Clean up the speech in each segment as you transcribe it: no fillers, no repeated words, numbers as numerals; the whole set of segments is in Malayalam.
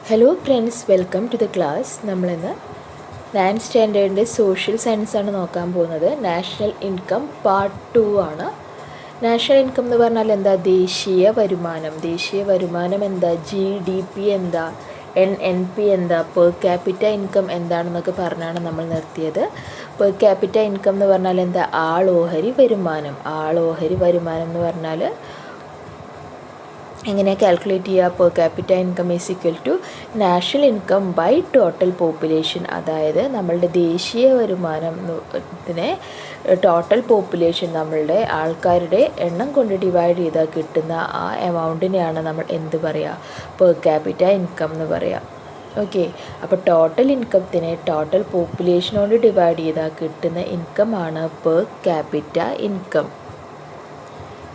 Hello friends, welcome to the class. നമ്മളിന്ന് 9th സ്റ്റാൻഡേർഡിൻ്റെ സോഷ്യൽ സയൻസാണ് നോക്കാൻ പോകുന്നത്. നാഷണൽ ഇൻകം പാർട്ട് 2 ആണ്. നാഷണൽ ഇൻകം എന്ന് പറഞ്ഞാൽ എന്താ? ദേശീയ വരുമാനം. ദേശീയ വരുമാനം എന്താ? GDP എന്താ? NNP എന്താ? പെർ ക്യാപിറ്റ ഇൻകം എന്താണെന്നൊക്കെ പറഞ്ഞാണ് നമ്മൾ നിർത്തിയത്. പെർ ക്യാപിറ്റ ഇൻകം എന്ന് പറഞ്ഞാൽ എന്താ? ആളോഹരി വരുമാനം. ആളോഹരി വരുമാനം എന്ന് പറഞ്ഞാൽ എങ്ങനെയാണ് കാൽക്കുലേറ്റ് ചെയ്യുക? Per capita income is equal to national income by total population. അതായത് നമ്മളുടെ ദേശീയ വരുമാനത്തിനെ ടോട്ടൽ പോപ്പുലേഷൻ, നമ്മളുടെ ആൾക്കാരുടെ എണ്ണം കൊണ്ട് ഡിവൈഡ് ചെയ്താൽ കിട്ടുന്ന ആ എമൗണ്ടിനെയാണ് നമ്മൾ എന്ത് പറയുക? പെർ ക്യാപിറ്റ ഇൻകം എന്ന് പറയുക. ഓക്കെ, അപ്പോൾ ടോട്ടൽ ഇൻകത്തിനെ ടോട്ടൽ പോപ്പുലേഷനോട് ഡിവൈഡ് ചെയ്താൽ കിട്ടുന്ന ഇൻകമാണ് പെർ ക്യാപിറ്റ ഇൻകം.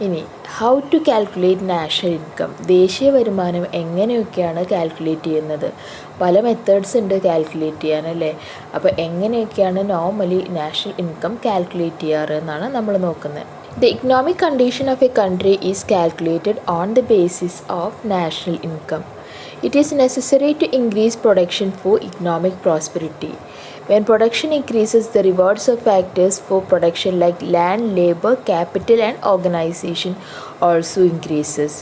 ഇനി how to calculate national income? ദേശീയ വരുമാനം എങ്ങനെയൊക്കെയാണ് കാൽക്കുലേറ്റ് ചെയ്യുന്നത്? പല മെത്തേഡ്സ് ഉണ്ട് കാൽക്കുലേറ്റ് ചെയ്യാനല്ലേ. അപ്പോൾ എങ്ങനെയൊക്കെയാണ് നോർമലി നാഷണൽ ഇൻകം കാൽക്കുലേറ്റ് ചെയ്യാറ് എന്നാണ് നമ്മൾ നോക്കുന്നത്. The economic condition of a country is calculated on the basis of national income. It is necessary to increase production for economic prosperity. When production increases, the rewards of factors for production like land, labor, capital and organization also increases.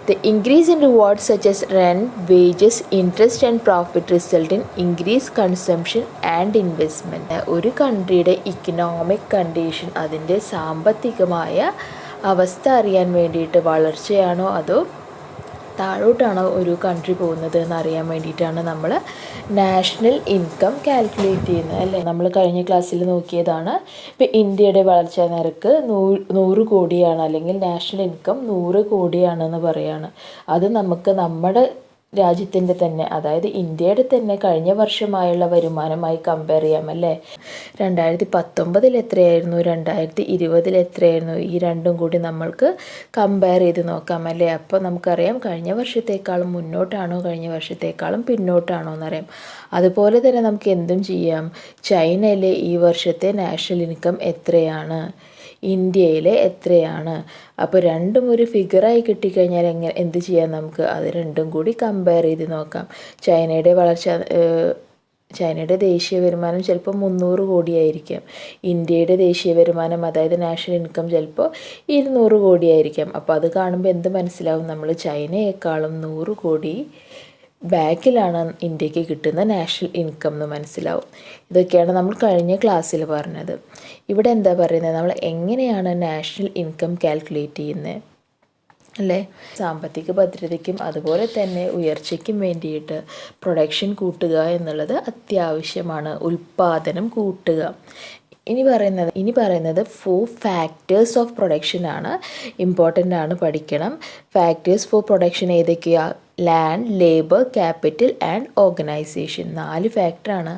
The increase in rewards such as rent, wages, interest and profit result in increased consumption and investment. ഒരു കൺട്രിയുടെ ഇക്കണോമിക് കണ്ടീഷൻ, അതിൻ്റെ സാമ്പത്തികമായ അവസ്ഥ അറിയാൻ വേണ്ടിയിട്ട് വളർച്ചയാണോ അതോ താഴോട്ടാണോ ഒരു കൺട്രി പോകുന്നത് എന്നറിയാൻ വേണ്ടിയിട്ടാണ് നമ്മൾ നാഷണൽ ഇൻകം കാൽക്കുലേറ്റ് ചെയ്യുന്നത് അല്ലേ. നമ്മൾ കഴിഞ്ഞ ക്ലാസ്സിൽ നോക്കിയതാണ്. ഇപ്പോൾ ഇന്ത്യയുടെ വളർച്ചാ നിരക്ക് 100 കോടിയാണ്, അല്ലെങ്കിൽ നാഷണൽ ഇൻകം 100 കോടിയാണെന്ന് പറയാണ്. അത് നമുക്ക് നമ്മുടെ രാജ്യത്തിൻ്റെ തന്നെ, അതായത് ഇന്ത്യയുടെ തന്നെ കഴിഞ്ഞ വർഷമായുള്ള വരുമാനമായി കമ്പയർ ചെയ്യാം അല്ലേ. 2019 എത്രയായിരുന്നു, 2020 എത്രയായിരുന്നു, ഈ രണ്ടും കൂടി നമ്മൾക്ക് കമ്പയർ ചെയ്ത് നോക്കാം അല്ലേ. അപ്പോൾ നമുക്കറിയാം കഴിഞ്ഞ വർഷത്തേക്കാളും മുന്നോട്ടാണോ കഴിഞ്ഞ വർഷത്തേക്കാളും പിന്നോട്ടാണോ എന്നറിയാം. അതുപോലെ തന്നെ നമുക്ക് എന്തും ചെയ്യാം. ചൈനയിലെ ഈ വർഷത്തെ നാഷണൽ ഇൻകം എത്രയാണ്, ഇന്ത്യയിലെ എത്രയാണ്? അപ്പോൾ രണ്ടും ഒരു ഫിഗറായി കിട്ടിക്കഴിഞ്ഞാൽ എന്ത് ചെയ്യാം? നമുക്ക് അത് രണ്ടും കൂടി കമ്പയർ ചെയ്ത് നോക്കാം. ചൈനയുടെ ദേശീയ വരുമാനം ചിലപ്പോൾ 300 കോടിയായിരിക്കാം. ഇന്ത്യയുടെ ദേശീയ വരുമാനം, അതായത് നാഷണൽ ഇൻകം, ചിലപ്പോൾ 200 കോടിയായിരിക്കാം. അപ്പോൾ അത് കാണുമ്പോൾ എന്ത് മനസ്സിലാവും? നമ്മൾ ചൈനയെക്കാളും 100 കോടി ബാക്കിലാണ് ഇന്ത്യക്ക് കിട്ടുന്ന നാഷണൽ ഇൻകം എന്ന് മനസ്സിലാവും. ഇതൊക്കെയാണ് നമ്മൾ കഴിഞ്ഞ ക്ലാസ്സിൽ പറഞ്ഞത്. ഇവിടെ എന്താ പറയുന്നത്? നമ്മൾ എങ്ങനെയാണ് നാഷണൽ ഇൻകം കാൽക്കുലേറ്റ് ചെയ്യുന്നത് അല്ലേ. സാമ്പത്തിക ഭദ്രതയ്ക്കും അതുപോലെ തന്നെ ഉയർച്ചയ്ക്കും വേണ്ടിയിട്ട് പ്രൊഡക്ഷൻ കൂട്ടുക എന്നുള്ളത് അത്യാവശ്യമാണ്. ഉൽപ്പാദനം കൂട്ടുക. ഇനി പറയുന്നത് 4 ഫാക്ടേഴ്സ് ഓഫ് പ്രൊഡക്ഷൻ ആണ്. ഇമ്പോർട്ടൻ്റ് ആണ്, പഠിക്കണം. ഫാക്ടേഴ്സ് ഫോർ പ്രൊഡക്ഷൻ ഏതൊക്കെയാണ്? Land, labour, capital and organisation. 4 ഫാക്ടറാണ്.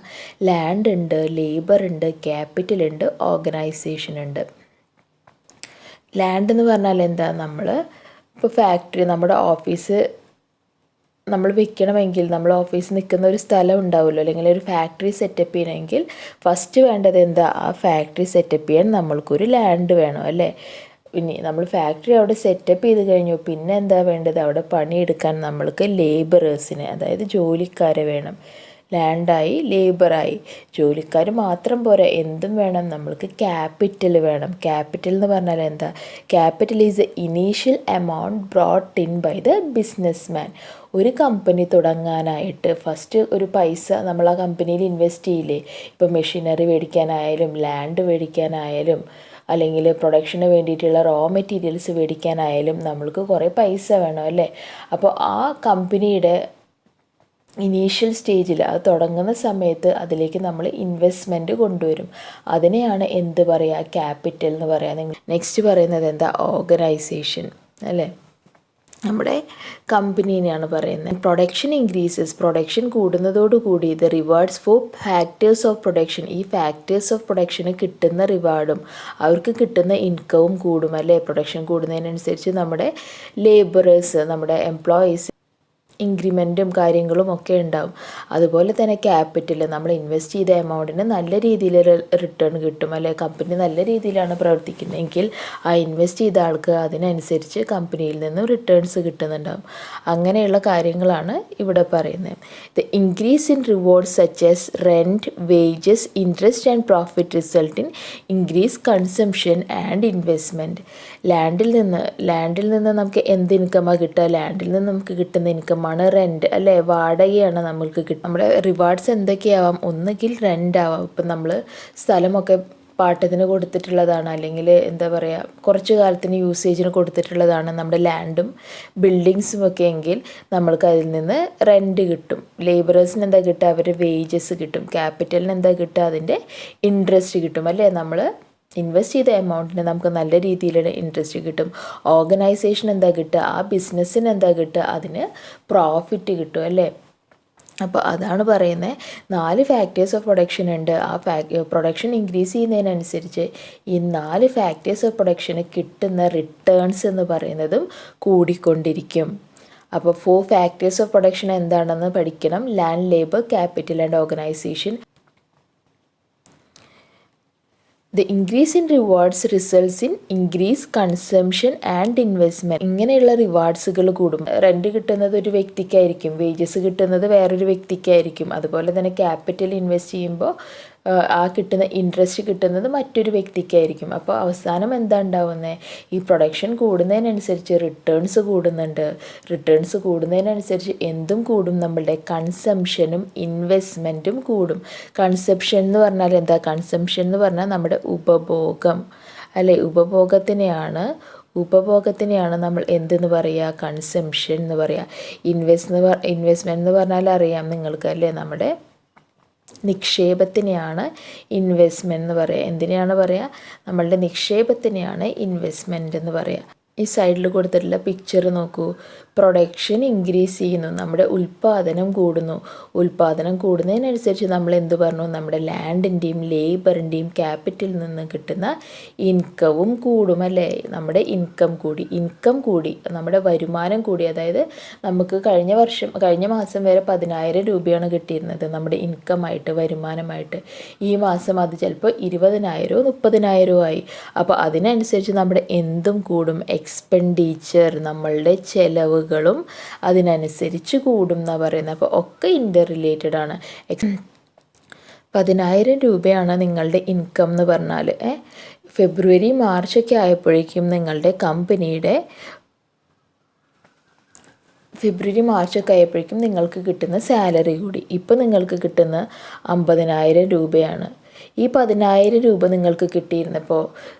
ലാൻഡ് ഉണ്ട്, ലേബർ ഉണ്ട്, ക്യാപിറ്റൽ ഉണ്ട്, ഓർഗനൈസേഷൻ ഉണ്ട്. ലാൻഡ് എന്ന് പറഞ്ഞാൽ എന്താ? നമ്മൾ ഇപ്പോൾ ഫാക്ടറി, നമ്മുടെ ഓഫീസ് നമ്മൾ വിൽക്കണമെങ്കിൽ നമ്മൾ ഓഫീസിൽ നിൽക്കുന്ന ഒരു സ്ഥലം ഉണ്ടാവുമല്ലോ, അല്ലെങ്കിൽ ഒരു ഫാക്ടറി സെറ്റപ്പ് ചെയ്യണമെങ്കിൽ ഫസ്റ്റ് വേണ്ടത് എന്താ? ആ ഫാക്ടറി സെറ്റപ്പ് ചെയ്യാൻ നമ്മൾക്കൊരു ലാൻഡ് വേണം അല്ലേ. ഇനി നമ്മൾ ഫാക്ടറി അവിടെ സെറ്റപ്പ് ചെയ്ത് കഴിഞ്ഞു, പിന്നെ എന്താ വേണ്ടത്? അവിടെ പണിയെടുക്കാൻ നമ്മൾക്ക് ലേബറേഴ്സിനെ, അതായത് ജോലിക്കാരെ വേണം. ലാൻഡായി, ലേബറായി. ജോലിക്കാർ മാത്രം പോരാ, എന്തും വേണം. നമ്മൾക്ക് ക്യാപിറ്റൽ വേണം. ക്യാപിറ്റൽ എന്ന് പറഞ്ഞാൽ എന്താ? Capital is a initial amount brought in by the business man. ഒരു കമ്പനി തുടങ്ങാനായിട്ട് ഫസ്റ്റ് ഒരു പൈസ നമ്മൾ ആ കമ്പനിയിൽ ഇൻവെസ്റ്റ് ചെയ്യില്ലേ. ഇപ്പോൾ മെഷീനറി മേടിക്കാനായാലും ലാൻഡ് മേടിക്കാനായാലും അല്ലെങ്കിൽ പ്രൊഡക്ഷന് വേണ്ടിയിട്ടുള്ള റോ മെറ്റീരിയൽസ് മേടിക്കാനായാലും നമ്മൾക്ക് കുറേ പൈസ വേണം അല്ലേ. അപ്പോൾ ആ കമ്പനിയുടെ ഇനീഷ്യൽ സ്റ്റേജിൽ, അത് തുടങ്ങുന്ന സമയത്ത് അതിലേക്ക് നമ്മൾ ഇൻവെസ്റ്റ്മെൻറ്റ് കൊണ്ടുവരും. അതിനെയാണ് എന്ത് പറയുക? ക്യാപിറ്റൽ എന്ന് പറയുക. നെക്സ്റ്റ് പറയുന്നത് എന്താ? ഓർഗനൈസേഷൻ അല്ലേ. നമ്മുടെ കമ്പനീനെയാണ് പറയുന്നത്. പ്രൊഡക്ഷൻ ഇൻക്രീസസ്, പ്രൊഡക്ഷൻ കൂടുന്നതോടുകൂടി the rewards for factors of production, ഈ ഫാക്ടേഴ്സ് ഓഫ് പ്രൊഡക്ഷന് കിട്ടുന്ന റിവാർഡും അവർക്ക് കിട്ടുന്ന ഇൻകവും കൂടും അല്ലേ. പ്രൊഡക്ഷൻ കൂടുന്നതിനനുസരിച്ച് നമ്മുടെ ലേബറേഴ്സ്, നമ്മുടെ എംപ്ലോയീസ് ഇൻക്രിമെൻറ്റും കാര്യങ്ങളും ഒക്കെ ഉണ്ടാവും. അതുപോലെ തന്നെ ക്യാപിറ്റൽ നമ്മൾ ഇൻവെസ്റ്റ് ചെയ്ത എമൗണ്ടിന് നല്ല രീതിയിൽ റിട്ടേൺ കിട്ടും, അല്ലെ കമ്പനി നല്ല രീതിയിലാണ് പ്രവർത്തിക്കുന്നതെങ്കിൽ ആ ഇൻവെസ്റ്റ് ചെയ്ത ആൾക്ക് അതിനനുസരിച്ച് കമ്പനിയിൽ നിന്നും റിട്ടേൺസ് കിട്ടുന്നുണ്ടാവും. അങ്ങനെയുള്ള കാര്യങ്ങളാണ് ഇവിടെ പറയുന്നത്. The increase in rewards such as rent, wages, interest and profit result in increase consumption and investment. ലാൻഡിൽ നിന്ന് നമുക്ക് എന്ത് ഇൻകമാണ് കിട്ടുക? ലാൻഡിൽ നിന്ന് നമുക്ക് കിട്ടുന്ന ഇൻകമാണ് റെൻറ്റ്, അല്ലേ? വാടകയാണ് നമ്മൾക്ക് കിട്ടുക. നമ്മുടെ റിവാർഡ്സ് എന്തൊക്കെയാവാം? ഒന്നുകിൽ റെൻ്റ് ആവാം. ഇപ്പം നമ്മൾ സ്ഥലമൊക്കെ പാട്ടത്തിന് കൊടുത്തിട്ടുള്ളതാണ്, അല്ലെങ്കിൽ എന്താ പറയുക, കുറച്ച് കാലത്തിന് യൂസേജിന് കൊടുത്തിട്ടുള്ളതാണ് നമ്മുടെ ലാൻഡും ബിൽഡിങ്സും ഒക്കെ എങ്കിൽ നമ്മൾക്ക് അതിൽ നിന്ന് റെൻറ്റ് കിട്ടും. ലേബറേഴ്സിന് എന്താ കിട്ടുക? അവരുടെ വേജസ് കിട്ടും. ക്യാപിറ്റലിന് എന്താ കിട്ടുക? അതിൻ്റെ ഇൻട്രസ്റ്റ് കിട്ടും, അല്ലേ? നമ്മൾ ഇൻവെസ്റ്റ് ചെയ്ത എമൗണ്ടിന് നമുക്ക് നല്ല രീതിയിലുള്ള ഇൻട്രസ്റ്റ് കിട്ടും. ഓർഗനൈസേഷൻ എന്താ കിട്ടുക? ആ ബിസിനസ്സിന് എന്താ കിട്ടുക? അതിന് പ്രോഫിറ്റ് കിട്ടും, അല്ലേ? അപ്പോൾ അതാണ് പറയുന്നത്. 4 ഫാക്ടേഴ്സ് ഓഫ് പ്രൊഡക്ഷൻ ഉണ്ട്. ആ പ്രൊഡക്ഷൻ ഇൻക്രീസ് ചെയ്യുന്നതിനനുസരിച്ച് ഈ 4 ഫാക്ടേഴ്സ് ഓഫ് പ്രൊഡക്ഷന് കിട്ടുന്ന റിട്ടേൺസ് എന്ന് പറയുന്നതും കൂടിക്കൊണ്ടിരിക്കും. അപ്പോൾ 4 ഫാക്ടേഴ്സ് ഓഫ് പ്രൊഡക്ഷൻ എന്താണെന്ന് പഠിക്കണം. Land, labour, capital and organisation. The increase in rewards results in increase consumption and investment. ഇങ്ങനെയുള്ള റിവാർഡ്സുകൾ കൂടും. റെൻറ്റ് കിട്ടുന്നത് ഒരു വ്യക്തിക്കായിരിക്കും, വേജസ് കിട്ടുന്നത് വേറൊരു വ്യക്തിക്കായിരിക്കും. അതുപോലെ തന്നെ ക്യാപിറ്റൽ ഇൻവെസ്റ്റ് ചെയ്യുമ്പോൾ ആ കിട്ടുന്ന ഇൻട്രസ്റ്റ് കിട്ടുന്നത് മറ്റൊരു വ്യക്തിക്കായിരിക്കും. അപ്പോൾ അവസാനം എന്താ ഉണ്ടാവുന്നത്? ഈ പ്രൊഡക്ഷൻ കൂടുന്നതിനനുസരിച്ച് റിട്ടേൺസ് കൂടുന്നുണ്ട്. റിട്ടേൺസ് കൂടുന്നതിനനുസരിച്ച് എന്തും കൂടും? നമ്മളുടെ കൺസംഷനും ഇൻവെസ്റ്റ്മെൻറ്റും കൂടും. കൺസംഷൻ എന്ന് പറഞ്ഞാൽ എന്താ? കൺസംഷൻ എന്ന് പറഞ്ഞാൽ നമ്മുടെ ഉപഭോഗം, അല്ലേ? ഉപഭോഗത്തിനെയാണ് നമ്മൾ എന്തെന്ന് പറയുക? കൺസംഷൻ എന്ന് പറയുക. ഇൻവെസ്റ്റ്മെൻറ്റ് എന്ന് പറഞ്ഞാൽ അറിയാം നിങ്ങൾക്ക്, അല്ലേ? നമ്മുടെ നിക്ഷേപത്തിനെയാണ് ഇൻവെസ്റ്റ്മെൻറ്റ് എന്ന് പറയുക. എന്തിനെയാണ് പറയുക? നമ്മളുടെ നിക്ഷേപത്തിനെയാണ് ഇൻവെസ്റ്റ്മെൻറ്റ് എന്ന് പറയുക. ഈ സൈഡിൽ കൊടുത്തിട്ടുള്ള പിക്ചർ നോക്കൂ. പ്രൊഡക്ഷൻ ഇൻക്രീസ് ചെയ്യുന്നു, നമ്മുടെ ഉൽപ്പാദനം കൂടുന്നു. ഉൽപ്പാദനം കൂടുന്നതിനനുസരിച്ച് നമ്മൾ എന്ത് പറഞ്ഞു? നമ്മുടെ ലാൻഡിൻ്റെയും ലേബറിൻ്റെയും ക്യാപിറ്റലിൽ നിന്ന് കിട്ടുന്ന ഇൻകവും കൂടും, അല്ലേ? നമ്മുടെ ഇൻകം കൂടി, നമ്മുടെ വരുമാനം കൂടി. അതായത് നമുക്ക് കഴിഞ്ഞ മാസം വരെ 10,000 രൂപയാണ് കിട്ടിയിരുന്നത് നമ്മുടെ ഇൻകമായിട്ട്, വരുമാനമായിട്ട്. ഈ മാസം അത് ചിലപ്പോൾ 20,000 30,000 ആയി. അപ്പോൾ അതിനനുസരിച്ച് നമ്മുടെ എന്തും കൂടും? എക്സ്പെൻഡിച്ചർ, നമ്മളുടെ ചെലവുകളും അതിനനുസരിച്ച് കൂടും എന്നാണ് പറയുന്നത്. അപ്പോൾ ഒക്കെ ഇൻ്റർ റിലേറ്റഡ് ആണ്. 10,000 രൂപയാണ് നിങ്ങളുടെ ഇൻകം എന്ന് പറഞ്ഞാൽ ഫെബ്രുവരി മാർച്ചൊക്കെ ആയപ്പോഴേക്കും നിങ്ങളുടെ കമ്പനിയുടെ നിങ്ങൾക്ക് കിട്ടുന്ന സാലറി കൂടി. ഇപ്പോൾ നിങ്ങൾക്ക് കിട്ടുന്ന 50,000 രൂപയാണ്. ഈ 10,000 രൂപ നിങ്ങൾക്ക് കിട്ടിയിരുന്നപ്പോൾ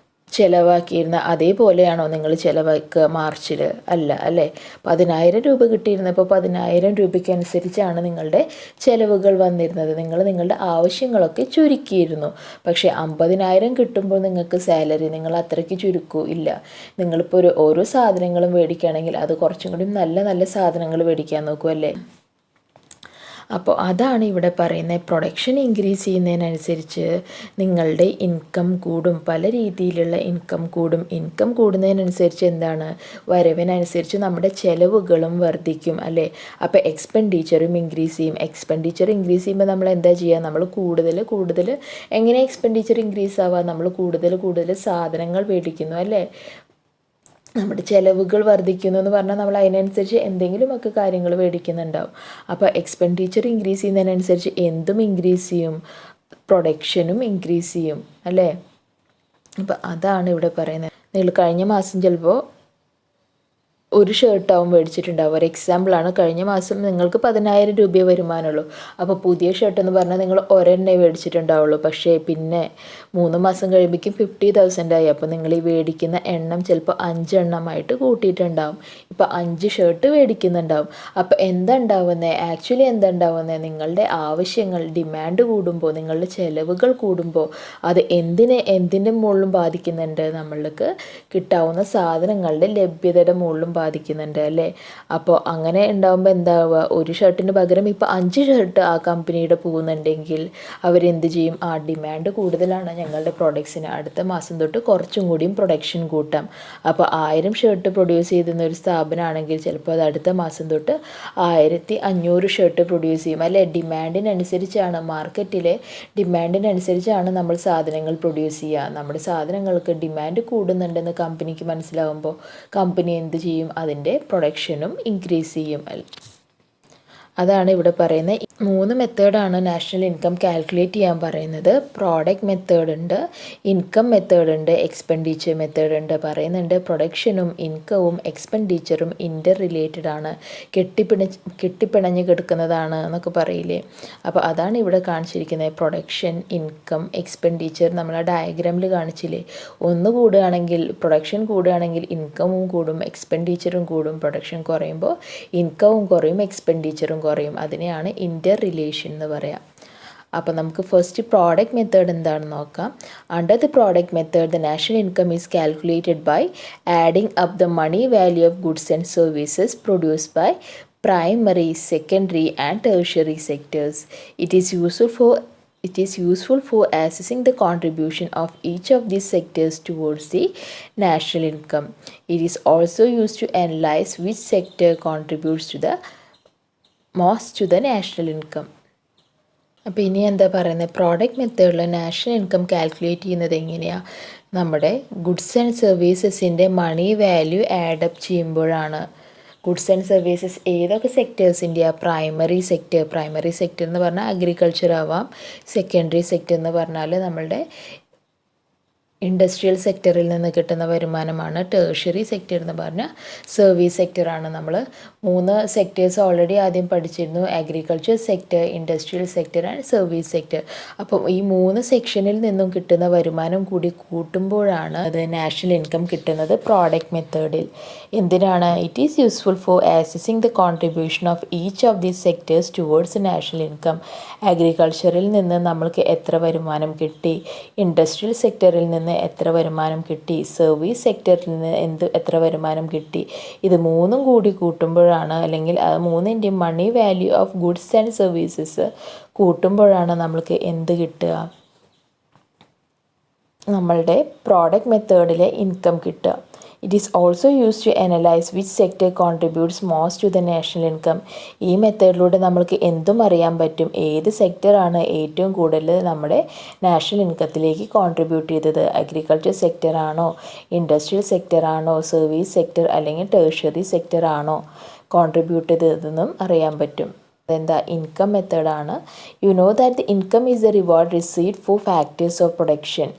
ചിലവാക്കിയിരുന്ന അതേപോലെയാണോ നിങ്ങൾ ചിലവാക്കുക മാർച്ചിൽ? അല്ലേ? 10,000 രൂപ കിട്ടിയിരുന്നപ്പോൾ 10,000 രൂപയ്ക്ക് അനുസരിച്ചാണ് നിങ്ങളുടെ ചിലവുകൾ വന്നിരുന്നത്. നിങ്ങളുടെ ആവശ്യങ്ങളൊക്കെ ചുരുക്കിയിരുന്നു. പക്ഷേ 50,000 കിട്ടുമ്പോൾ നിങ്ങൾക്ക് സാലറി നിങ്ങൾ അത്രയ്ക്ക് ചുരുക്കൂ ഇല്ല. നിങ്ങളിപ്പോൾ ഓരോ സാധനങ്ങളും മേടിക്കുകയാണെങ്കിൽ അത് കുറച്ചും കൂടി നല്ല നല്ല സാധനങ്ങൾ മേടിക്കാൻ നോക്കൂ, അല്ലേ? അപ്പോൾ അതാണ് ഇവിടെ പറയുന്നത്. പ്രൊഡക്ഷൻ ഇൻക്രീസ് ചെയ്യുന്നതിനനുസരിച്ച് നിങ്ങളുടെ ഇൻകം കൂടും, പല രീതിയിലുള്ള ഇൻകം കൂടും. ഇൻകം കൂടുന്നതിനനുസരിച്ച് എന്താണ്? വരവിനനുസരിച്ച് നമ്മുടെ ചിലവുകളും വർദ്ധിക്കും, അല്ലേ? അപ്പോൾ എക്സ്പെൻഡിച്ചറും ഇൻക്രീസ് ചെയ്യും. എക്സ്പെൻഡിച്ചർ ഇൻക്രീസ് ചെയ്യുമ്പോൾ നമ്മൾ എന്താ ചെയ്യുക? നമ്മൾ കൂടുതൽ എങ്ങനെ എക്സ്പെൻഡിച്ചർ ഇൻക്രീസ് ആവുക? നമ്മൾ കൂടുതൽ സാധനങ്ങൾ മേടിക്കുന്നു, അല്ലേ? നമ്മുടെ ചിലവുകൾ വർദ്ധിക്കുന്നു എന്ന് പറഞ്ഞാൽ നമ്മൾ അതിനനുസരിച്ച് എന്തെങ്കിലുമൊക്കെ കാര്യങ്ങൾ മേടിക്കുന്നുണ്ടാവും. അപ്പോൾ എക്സ്പെൻഡിച്ചർ ഇൻക്രീസ് ചെയ്യുന്നതിനനുസരിച്ച് എന്തും ഇൻക്രീസ് ചെയ്യും, പ്രൊഡക്ഷനും ഇൻക്രീസ് ചെയ്യും, അല്ലേ? അപ്പോൾ അതാണ് ഇവിടെ പറയുന്നത്. നിങ്ങൾ കഴിഞ്ഞ മാസം ചിലപ്പോൾ ഒരു ഷർട്ടാവും മേടിച്ചിട്ടുണ്ടാവും. ഒരു എക്സാമ്പിളാണ്. കഴിഞ്ഞ മാസം നിങ്ങൾക്ക് 10,000 രൂപയെ വരുമാനമുള്ളൂ. അപ്പോൾ പുതിയ ഷർട്ട് എന്ന് പറഞ്ഞാൽ നിങ്ങൾ ഒരെണ്ണേ മേടിച്ചിട്ടുണ്ടാവുള്ളൂ. പക്ഷേ പിന്നെ 3 മാസം കഴിയുമ്പോഴേക്കും 50,000 ആയി. അപ്പോൾ നിങ്ങൾ ഈ മേടിക്കുന്ന എണ്ണം ചിലപ്പോൾ 5 എണ്ണമായിട്ട് കൂട്ടിയിട്ടുണ്ടാവും. ഇപ്പോൾ 5 ഷർട്ട് മേടിക്കുന്നുണ്ടാവും. അപ്പോൾ എന്താ ഉണ്ടാവുന്നത്? നിങ്ങളുടെ ആവശ്യങ്ങൾ, ഡിമാൻഡ് കൂടുമ്പോൾ, നിങ്ങളുടെ ചിലവുകൾ കൂടുമ്പോൾ അത് എന്തിൻ്റെ മുകളിലും ബാധിക്കുന്നുണ്ട്? നമ്മൾക്ക് കിട്ടാവുന്ന സാധനങ്ങളുടെ ലഭ്യതയുടെ മുകളിലും ബാധിക്കുന്നുണ്ട് അല്ലേ. അപ്പോൾ അങ്ങനെ ഉണ്ടാകുമ്പോൾ എന്താവുക, ഒരു ഷർട്ടിന് പകരം ഇപ്പോൾ 5 ഷർട്ട് ആ കമ്പനിയുടെ പോകുന്നുണ്ടെങ്കിൽ അവരെന്ത് ചെയ്യും, ആ ഡിമാൻഡ് കൂടുതലാണ് ഞങ്ങളുടെ പ്രൊഡക്ട്സിന്, അടുത്ത മാസം തൊട്ട് കുറച്ചും കൂടിയും പ്രൊഡക്ഷൻ കൂട്ടാം. അപ്പോൾ 1000 ഷർട്ട് പ്രൊഡ്യൂസ് ചെയ്തുന്ന ഒരു സ്ഥാപനമാണെങ്കിൽ ചിലപ്പോൾ അത് അടുത്ത മാസം തൊട്ട് 1500 ഷർട്ട് പ്രൊഡ്യൂസ് ചെയ്യും അല്ലേ. ഡിമാൻഡിനനുസരിച്ചാണ്, മാർക്കറ്റിലെ ഡിമാൻഡിനനുസരിച്ചാണ് നമ്മൾ സാധനങ്ങൾ പ്രൊഡ്യൂസ് ചെയ്യുക. നമ്മുടെ സാധനങ്ങൾക്ക് ഡിമാൻഡ് കൂടുന്നുണ്ടെന്ന് കമ്പനിക്ക് മനസ്സിലാകുമ്പോൾ കമ്പനി എന്ത് ചെയ്യും, അതിൻ്റെ പ്രൊഡക്ഷനും ഇൻക്രീസ് ചെയ്യും. അതാണ് ഇവിടെ പറയുന്നത്. 3 മെത്തേഡാണ് നാഷണൽ ഇൻകം കാൽക്കുലേറ്റ് ചെയ്യാൻ പറയുന്നത്. പ്രോഡക്റ്റ് മെത്തേഡ് ഉണ്ട്, ഇൻകം മെത്തേഡ് ഉണ്ട്, എക്സ്പെൻഡിച്ചർ മെത്തേഡ് ഉണ്ട്. പറയുന്നുണ്ട് പ്രൊഡക്ഷനും ഇൻകവും എക്സ്പെൻഡിച്ചറും ഇൻ്റർ റിലേറ്റഡ് ആണ്, കെട്ടിപ്പിണഞ്ഞ് കിടക്കുന്നതാണ് എന്നൊക്കെ പറയില്ലേ. അപ്പോൾ അതാണ് ഇവിടെ കാണിച്ചിരിക്കുന്നത്. പ്രൊഡക്ഷൻ, ഇൻകം, എക്സ്പെൻഡിച്ചർ നമ്മൾ ആ ഡയഗ്രാമിൽ കാണിച്ചില്ലേ. ഒന്ന് കൂടുകയാണെങ്കിൽ, പ്രൊഡക്ഷൻ കൂടുകയാണെങ്കിൽ ഇൻകമും കൂടും, എക്സ്പെൻഡിച്ചറും കൂടും. പ്രൊഡക്ഷൻ കുറയുമ്പോൾ ഇൻകവും കുറയും, എക്സ്പെൻഡിച്ചറും കുറയും. അതിനെയാണ് ഇൻ്റർ റിലേഷൻ എന്ന് പറയാം. അപ്പോൾ നമുക്ക് ഫസ്റ്റ് പ്രോഡക്റ്റ് മെത്തേഡ് എന്താണെന്ന് നോക്കാം. Under the product method the national income is calculated by adding up the money value of goods and services produced by primary, secondary and tertiary sectors. It is useful for assessing the contribution of each of these sectors towards the national income. It is also used to analyze which sector contributes to the most to the national income. അപ്പോൾ ഇനി എന്താ പറയുന്നത്, പ്രോഡക്റ്റ് മെത്തേഡിൽ നാഷണൽ ഇൻകം കാൽക്കുലേറ്റ് ചെയ്യുന്നത് എങ്ങനെയാണ്, നമ്മുടെ ഗുഡ്സ് ആൻഡ് സർവീസസിൻ്റെ മണി വാല്യൂ ആഡപ്പ് ചെയ്യുമ്പോഴാണ്. ഗുഡ്സ് ആൻഡ് സർവീസസ് ഏതൊക്കെ സെക്ടേഴ്സിൻ്റെയാണ്, പ്രൈമറി സെക്ടർ എന്ന് പറഞ്ഞാൽ അഗ്രികൾച്ചർ ആവാം, സെക്കൻഡറി സെക്ടർ എന്ന് പറഞ്ഞാൽ നമ്മളുടെ ഇൻഡസ്ട്രിയൽ സെക്ടറിൽ നിന്ന് കിട്ടുന്ന വരുമാനമാണ്. ടേർഷ്യറി സെക്ടർ എന്ന് പറഞ്ഞാൽ സർവീസ് സെക്ടറാണ്. നമ്മൾ 3 സെക്ടേഴ്സ് ഓൾറെഡി ആദ്യം പഠിച്ചിരുന്നു, agriculture sector, industrial sector and service sector. അപ്പം ഈ 3 സെക്ഷനിൽ നിന്നും കിട്ടുന്ന വരുമാനം കൂടി കൂട്ടുമ്പോഴാണ് അത് നാഷണൽ ഇൻകം കിട്ടുന്നത് പ്രോഡക്റ്റ് മെത്തേഡിൽ. എന്തിനാണ്, it is useful for assessing the contribution of each of these sectors towards national income. അഗ്രികൾച്ചറിൽ നിന്ന് നമ്മൾക്ക് എത്ര വരുമാനം കിട്ടി, ഇൻഡസ്ട്രിയൽ സെക്ടറിൽ നിന്ന് എത്ര വരുമാനം കിട്ടി, സർവീസ് സെക്ടറിൽ നിന്ന് എത്ര വരുമാനം കിട്ടി, ഇത് 3 കൂടി കൂട്ടുമ്പോഴാണ്, അല്ലെങ്കിൽ 3ൻ്റെയും money value of goods and services കൂട്ടുമ്പോഴാണ് നമ്മൾക്ക് എന്ത് കിട്ടുക, നമ്മളുടെ പ്രോഡക്റ്റ് മെത്തേഡിലെ ഇൻകം കിട്ടുക. It is also used to analyze which sector contributes most to the national income. ഈ മെത്തേഡിലൂടെ നമ്മൾക്ക് എന്തും അറിയാൻ പറ്റും, ഏത് സെക്ടറാണ് ഏറ്റവും കൂടുതൽ നമ്മുടെ നാഷണൽ ഇൻകത്തിലേക്ക് കോൺട്രിബ്യൂട്ട് ചെയ്തത്. അഗ്രികൾച്ചർ സെക്ടറാണോ, ഇൻഡസ്ട്രിയൽ സെക്ടറാണോ, സർവീസ് സെക്ടർ അല്ലെങ്കിൽ ടേർഷ്യറി സെക്ടറാണോ കോൺട്രിബ്യൂട്ട് ചെയ്തതെന്നും അറിയാൻ പറ്റും. അതെന്താ, ഇൻകം മെത്തേഡാണ്. You know that the income is the reward received four factors of production.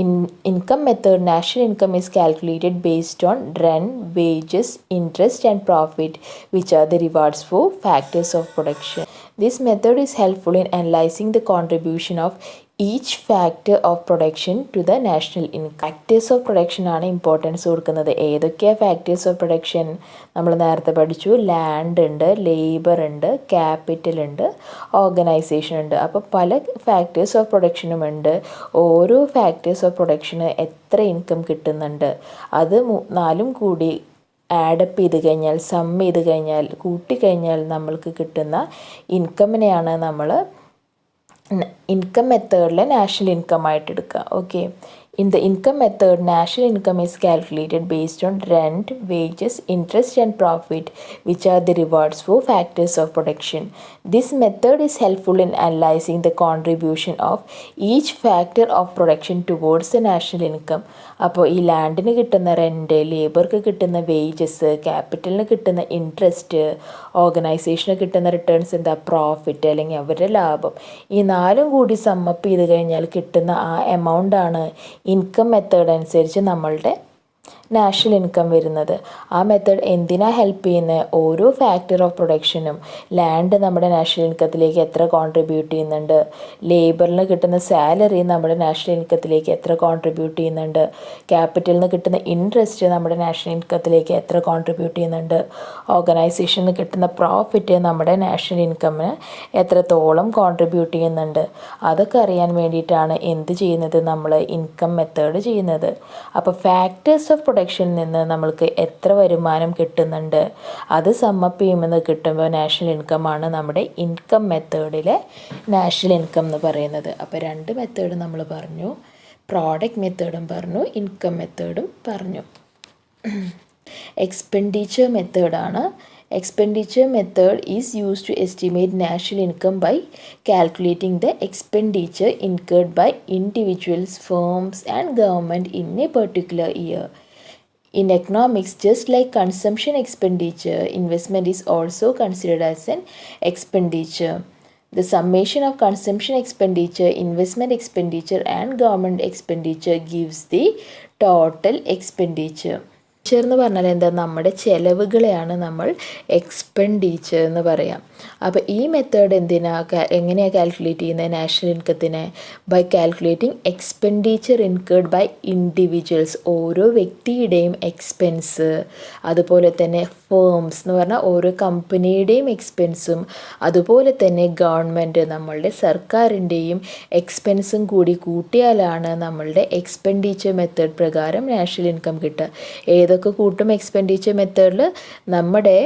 In income method, national income is calculated based on rent, wages, interest and profit, which are the rewards for factors of production. This method is helpful in analyzing the contribution of each factor of production to the national income. Factors of production ആണ് ഇമ്പോർട്ടൻസ് കൊടുക്കുന്നത്. ഏതൊക്കെയാണ് ഫാക്ടേഴ്സ് ഓഫ് പ്രൊഡക്ഷൻ? നമ്മൾ നേരത്തെ പഠിച്ചു, ലാൻഡ് ഉണ്ട്, ലേബർ ഉണ്ട്, ക്യാപിറ്റൽ ഉണ്ട്, ഓർഗനൈസേഷൻ ഉണ്ട്. അപ്പോൾ പല ഫാക്ടേഴ്സ് ഓഫ് പ്രൊഡക്ഷനും ഉണ്ട്. ഓരോ ഫാക്ടേഴ്സ് ഓഫ് പ്രൊഡക്ഷന് എത്ര ഇൻകം കിട്ടുന്നുണ്ട്, അത് 4ഉം കൂടി ആഡപ്പ് ചെയ്ത് കഴിഞ്ഞാൽ, സം ചെയ്ത് കഴിഞ്ഞാൽ, കൂട്ടിക്കഴിഞ്ഞാൽ നമ്മൾക്ക് കിട്ടുന്ന ഇൻകമിനെയാണ് നമ്മൾ ഇൻകം മെത്തേഡിലെ നാഷണൽ ഇൻകം ആയിട്ട് എടുക്കുക. Okay, in the income method, national income is calculated based on rent, wages, interest and profit, which are the rewards for factors of production. This method is helpful in analyzing the contribution of each factor of production towards the national income. അപ്പോൾ ഈ ലാൻഡിന് കിട്ടുന്ന റെൻറ്റ്, ലേബർക്ക് കിട്ടുന്ന വേജസ്, ക്യാപിറ്റലിന് കിട്ടുന്ന ഇൻട്രസ്റ്റ്, ഓർഗനൈസേഷന് കിട്ടുന്ന റിട്ടേൺസ് എന്താ, പ്രോഫിറ്റ് അല്ലെങ്കിൽ അവരുടെ ലാഭം, ഈ 4ഉം കൂടി സമ്മപ്പ് ചെയ്ത് കഴിഞ്ഞാൽ കിട്ടുന്ന ആ എമൗണ്ടാണ് ഇൻകം മെത്തേഡ് അനുസരിച്ച് നമ്മളുടെ നാഷണൽ ഇൻകം വരുന്നത്. ആ മെത്തേഡ് എന്തിനാ ഹെൽപ്പ് ചെയ്യുന്നത്? ഓരോ ഫാക്ടർ ഓഫ് പ്രൊഡക്ഷനും, ലാൻഡ് നമ്മുടെ നാഷണൽ ഇൻകത്തിലേക്ക് എത്ര കോൺട്രിബ്യൂട്ട് ചെയ്യുന്നുണ്ട്, ലേബറിന് കിട്ടുന്ന സാലറി നമ്മുടെ നാഷണൽ ഇൻകത്തിലേക്ക് എത്ര കോൺട്രിബ്യൂട്ട് ചെയ്യുന്നുണ്ട്, ക്യാപിറ്റലിൽ നിന്ന് കിട്ടുന്ന ഇൻട്രസ്റ്റ് നമ്മുടെ നാഷണൽ ഇൻകത്തിലേക്ക് എത്ര കോൺട്രിബ്യൂട്ട് ചെയ്യുന്നുണ്ട്, ഓർഗനൈസേഷന് കിട്ടുന്ന പ്രോഫിറ്റ് നമ്മുടെ നാഷണൽ ഇൻകമിന് എത്രത്തോളം കോൺട്രിബ്യൂട്ട് ചെയ്യുന്നുണ്ട്, അതൊക്കെ അറിയാൻ വേണ്ടിയിട്ടാണ് എന്ത് ചെയ്യുന്നത്, നമ്മൾ ഇൻകം മെത്തേഡ് ചെയ്യുന്നത്. അപ്പോൾ ഫാക്ടേഴ്സ് ഓഫ് പ്രൊഡക്ഷനിൽ നിന്ന് നമ്മൾക്ക് എത്ര വരുമാനം കിട്ടുന്നുണ്ട് അത് സമ്മപ്പ് ചെയ്യുമെന്ന് കിട്ടുമ്പോൾ നാഷണൽ ഇൻകമാണ് നമ്മുടെ ഇൻകം മെത്തേഡിലെ നാഷണൽ ഇൻകം എന്ന് പറയുന്നത്. അപ്പോൾ 2 മെത്തേഡ് നമ്മൾ പറഞ്ഞു, പ്രോഡക്റ്റ് മെത്തേഡും പറഞ്ഞു, ഇൻകം മെത്തേഡും പറഞ്ഞു. എക്സ്പെൻഡിച്ചർ മെത്തേഡാണ്. Expenditure method is used to estimate national income by calculating the expenditure incurred by individuals, firms, and government in a particular year. In economics, just like consumption expenditure, investment is also considered as an expenditure. The summation of consumption expenditure, investment expenditure, and government expenditure gives the total expenditure. എന്ന് പറഞ്ഞാൽ എന്താ, നമ്മുടെ ചിലവുകളെയാണ് നമ്മൾ എക്സ്പെൻഡിച്ചർ എന്ന് പറയാം. അപ്പോൾ ഈ മെത്തേഡ് എങ്ങനെയാണ് കാൽക്കുലേറ്റ് ചെയ്യുന്നത് നാഷണൽ ഇൻകത്തിനെ? By calculating expenditure incurred by individuals, ഓരോ വ്യക്തിയുടെയും എക്സ്പെൻസ്, അതുപോലെ തന്നെ ഫേംസ് എന്ന് പറഞ്ഞാൽ ഓരോ കമ്പനിയുടെയും എക്സ്പെൻസും, അതുപോലെ തന്നെ ഗവൺമെൻറ് നമ്മളുടെ സർക്കാരിൻ്റെയും എക്സ്പെൻസും കൂടി കൂട്ടിയാലാണ് നമ്മളുടെ എക്സ്പെൻഡിച്ചർ മെത്തേഡ് പ്രകാരം നാഷണൽ ഇൻകം കിട്ടുക. ഏതൊക്കെ കൂട്ടും എക്സ്പെൻഡിച്ചർ മെത്തേഡിൽ? നമ്മുടെ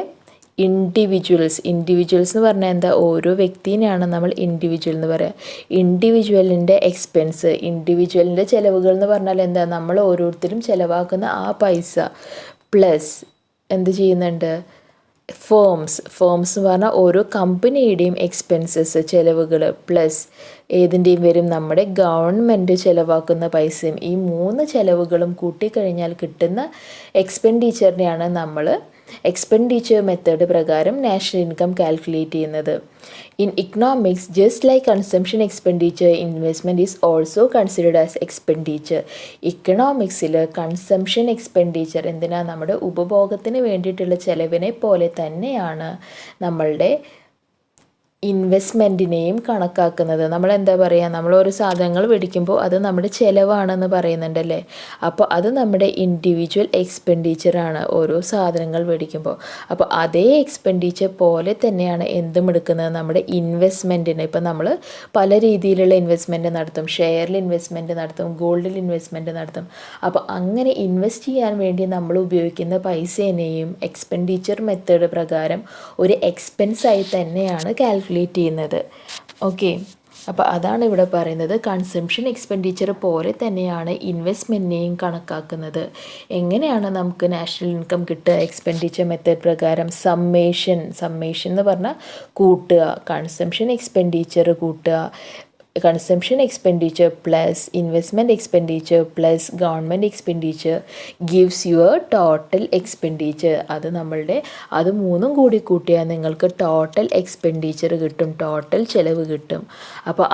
ഇൻഡിവിജ്വൽസ് എന്ന് പറഞ്ഞാൽ എന്താ, ഓരോ വ്യക്തിനെയാണ് നമ്മൾ ഇൻഡിവിജ്വൽ എന്ന് പറയുക. ഇൻഡിവിജ്വലിൻ്റെ എക്സ്പെൻസ്, ഇൻഡിവിജ്വലിൻ്റെ ചിലവുകൾ എന്ന് പറഞ്ഞാൽ എന്താ, നമ്മൾ ഓരോരുത്തരും ചിലവാക്കുന്ന ആ പൈസ പ്ലസ് എന്ത് ചെയ്യുന്നുണ്ട്, ഫേംസ് എന്ന് പറഞ്ഞാൽ ഓരോ കമ്പനിയുടെയും എക്സ്പെൻസസ് ചിലവുകൾ പ്ലസ് ഏതിൻ്റെയും വരും, നമ്മുടെ ഗവൺമെൻറ് ചിലവാക്കുന്ന പൈസയും. ഈ 3 ചിലവുകളും കൂട്ടിക്കഴിഞ്ഞാൽ കിട്ടുന്ന എക്സ്പെൻഡിച്ചറിനെയാണ് നമ്മൾ എക്സ്പെൻഡിച്ചർ മെത്തേഡ് പ്രകാരം നാഷണൽ ഇൻകം കാൽക്കുലേറ്റ് ചെയ്യുന്നത്. In economics, just like consumption expenditure, investment is also considered as expenditure. ഇക്കണോമിക്സിൽ കൺസംഷൻ എക്സ്പെൻഡിച്ചർ എന്തിനാ, നമ്മുടെ ഉപഭോഗത്തിന് വേണ്ടിയിട്ടുള്ള ചിലവിനെ പോലെ തന്നെയാണ് നമ്മളുടെ ഇൻവെസ്റ്റ്മെൻറ്റിനെയും കണക്കാക്കുന്നത്. നമ്മളെന്താ പറയുക, നമ്മൾ ഓരോ സാധനങ്ങൾ മേടിക്കുമ്പോൾ അത് നമ്മുടെ ചിലവാണെന്ന് പറയുന്നുണ്ടല്ലേ. അപ്പോൾ അത് നമ്മുടെ ഇൻഡിവിജ്വൽ എക്സ്പെൻഡിച്ചറാണ് ഓരോ സാധനങ്ങൾ മേടിക്കുമ്പോൾ. അപ്പോൾ അതേ എക്സ്പെൻഡിച്ചർ പോലെ തന്നെയാണ് എന്തും എടുക്കുന്നത് നമ്മുടെ ഇൻവെസ്റ്റ്മെൻറ്റിന്. ഇപ്പം നമ്മൾ പല രീതിയിലുള്ള ഇൻവെസ്റ്റ്മെൻറ്റ് നടത്തും, ഷെയറിൽ ഇൻവെസ്റ്റ്മെൻറ്റ് നടത്തും, ഗോൾഡിൽ ഇൻവെസ്റ്റ്മെൻറ്റ് നടത്തും. അപ്പോൾ അങ്ങനെ ഇൻവെസ്റ്റ് ചെയ്യാൻ വേണ്ടി നമ്മൾ ഉപയോഗിക്കുന്ന പൈസേനെയും എക്സ്പെൻഡിച്ചർ മെത്തേഡ് പ്രകാരം ഒരു എക്സ്പെൻസായി തന്നെയാണ് കാൽക്കുലേറ്റ് ചെയ്യുന്നത്. ഓക്കെ, അപ്പോൾ അതാണ് ഇവിടെ പറയുന്നത്. കൺസംഷൻ എക്സ്പെൻഡിച്ചർ പോലെ തന്നെയാണ് ഇൻവെസ്റ്റ്മെൻറ്റിനെയും കണക്കാക്കുന്നത്. എങ്ങനെയാണ് നമുക്ക് നാഷണൽ ഇൻകം കിട്ടുക എക്സ്പെൻഡിച്ചർ മെത്തേഡ് പ്രകാരം? സമ്മേഷൻ എന്ന് പറഞ്ഞാൽ കൂട്ടുക, കൺസംഷൻ എക്സ്പെൻഡിച്ചർ കൂട്ടുക, consumption expenditure plus investment expenditure plus government expenditure gives your total expenditure. അത് നമ്മളുടെ അത് 3 കൂടി കൂട്ടിയാൽ നിങ്ങൾക്ക് ടോട്ടൽ എക്സ്പെൻഡിച്ചർ കിട്ടും, ടോട്ടൽ ചിലവ് കിട്ടും. അപ്പോൾ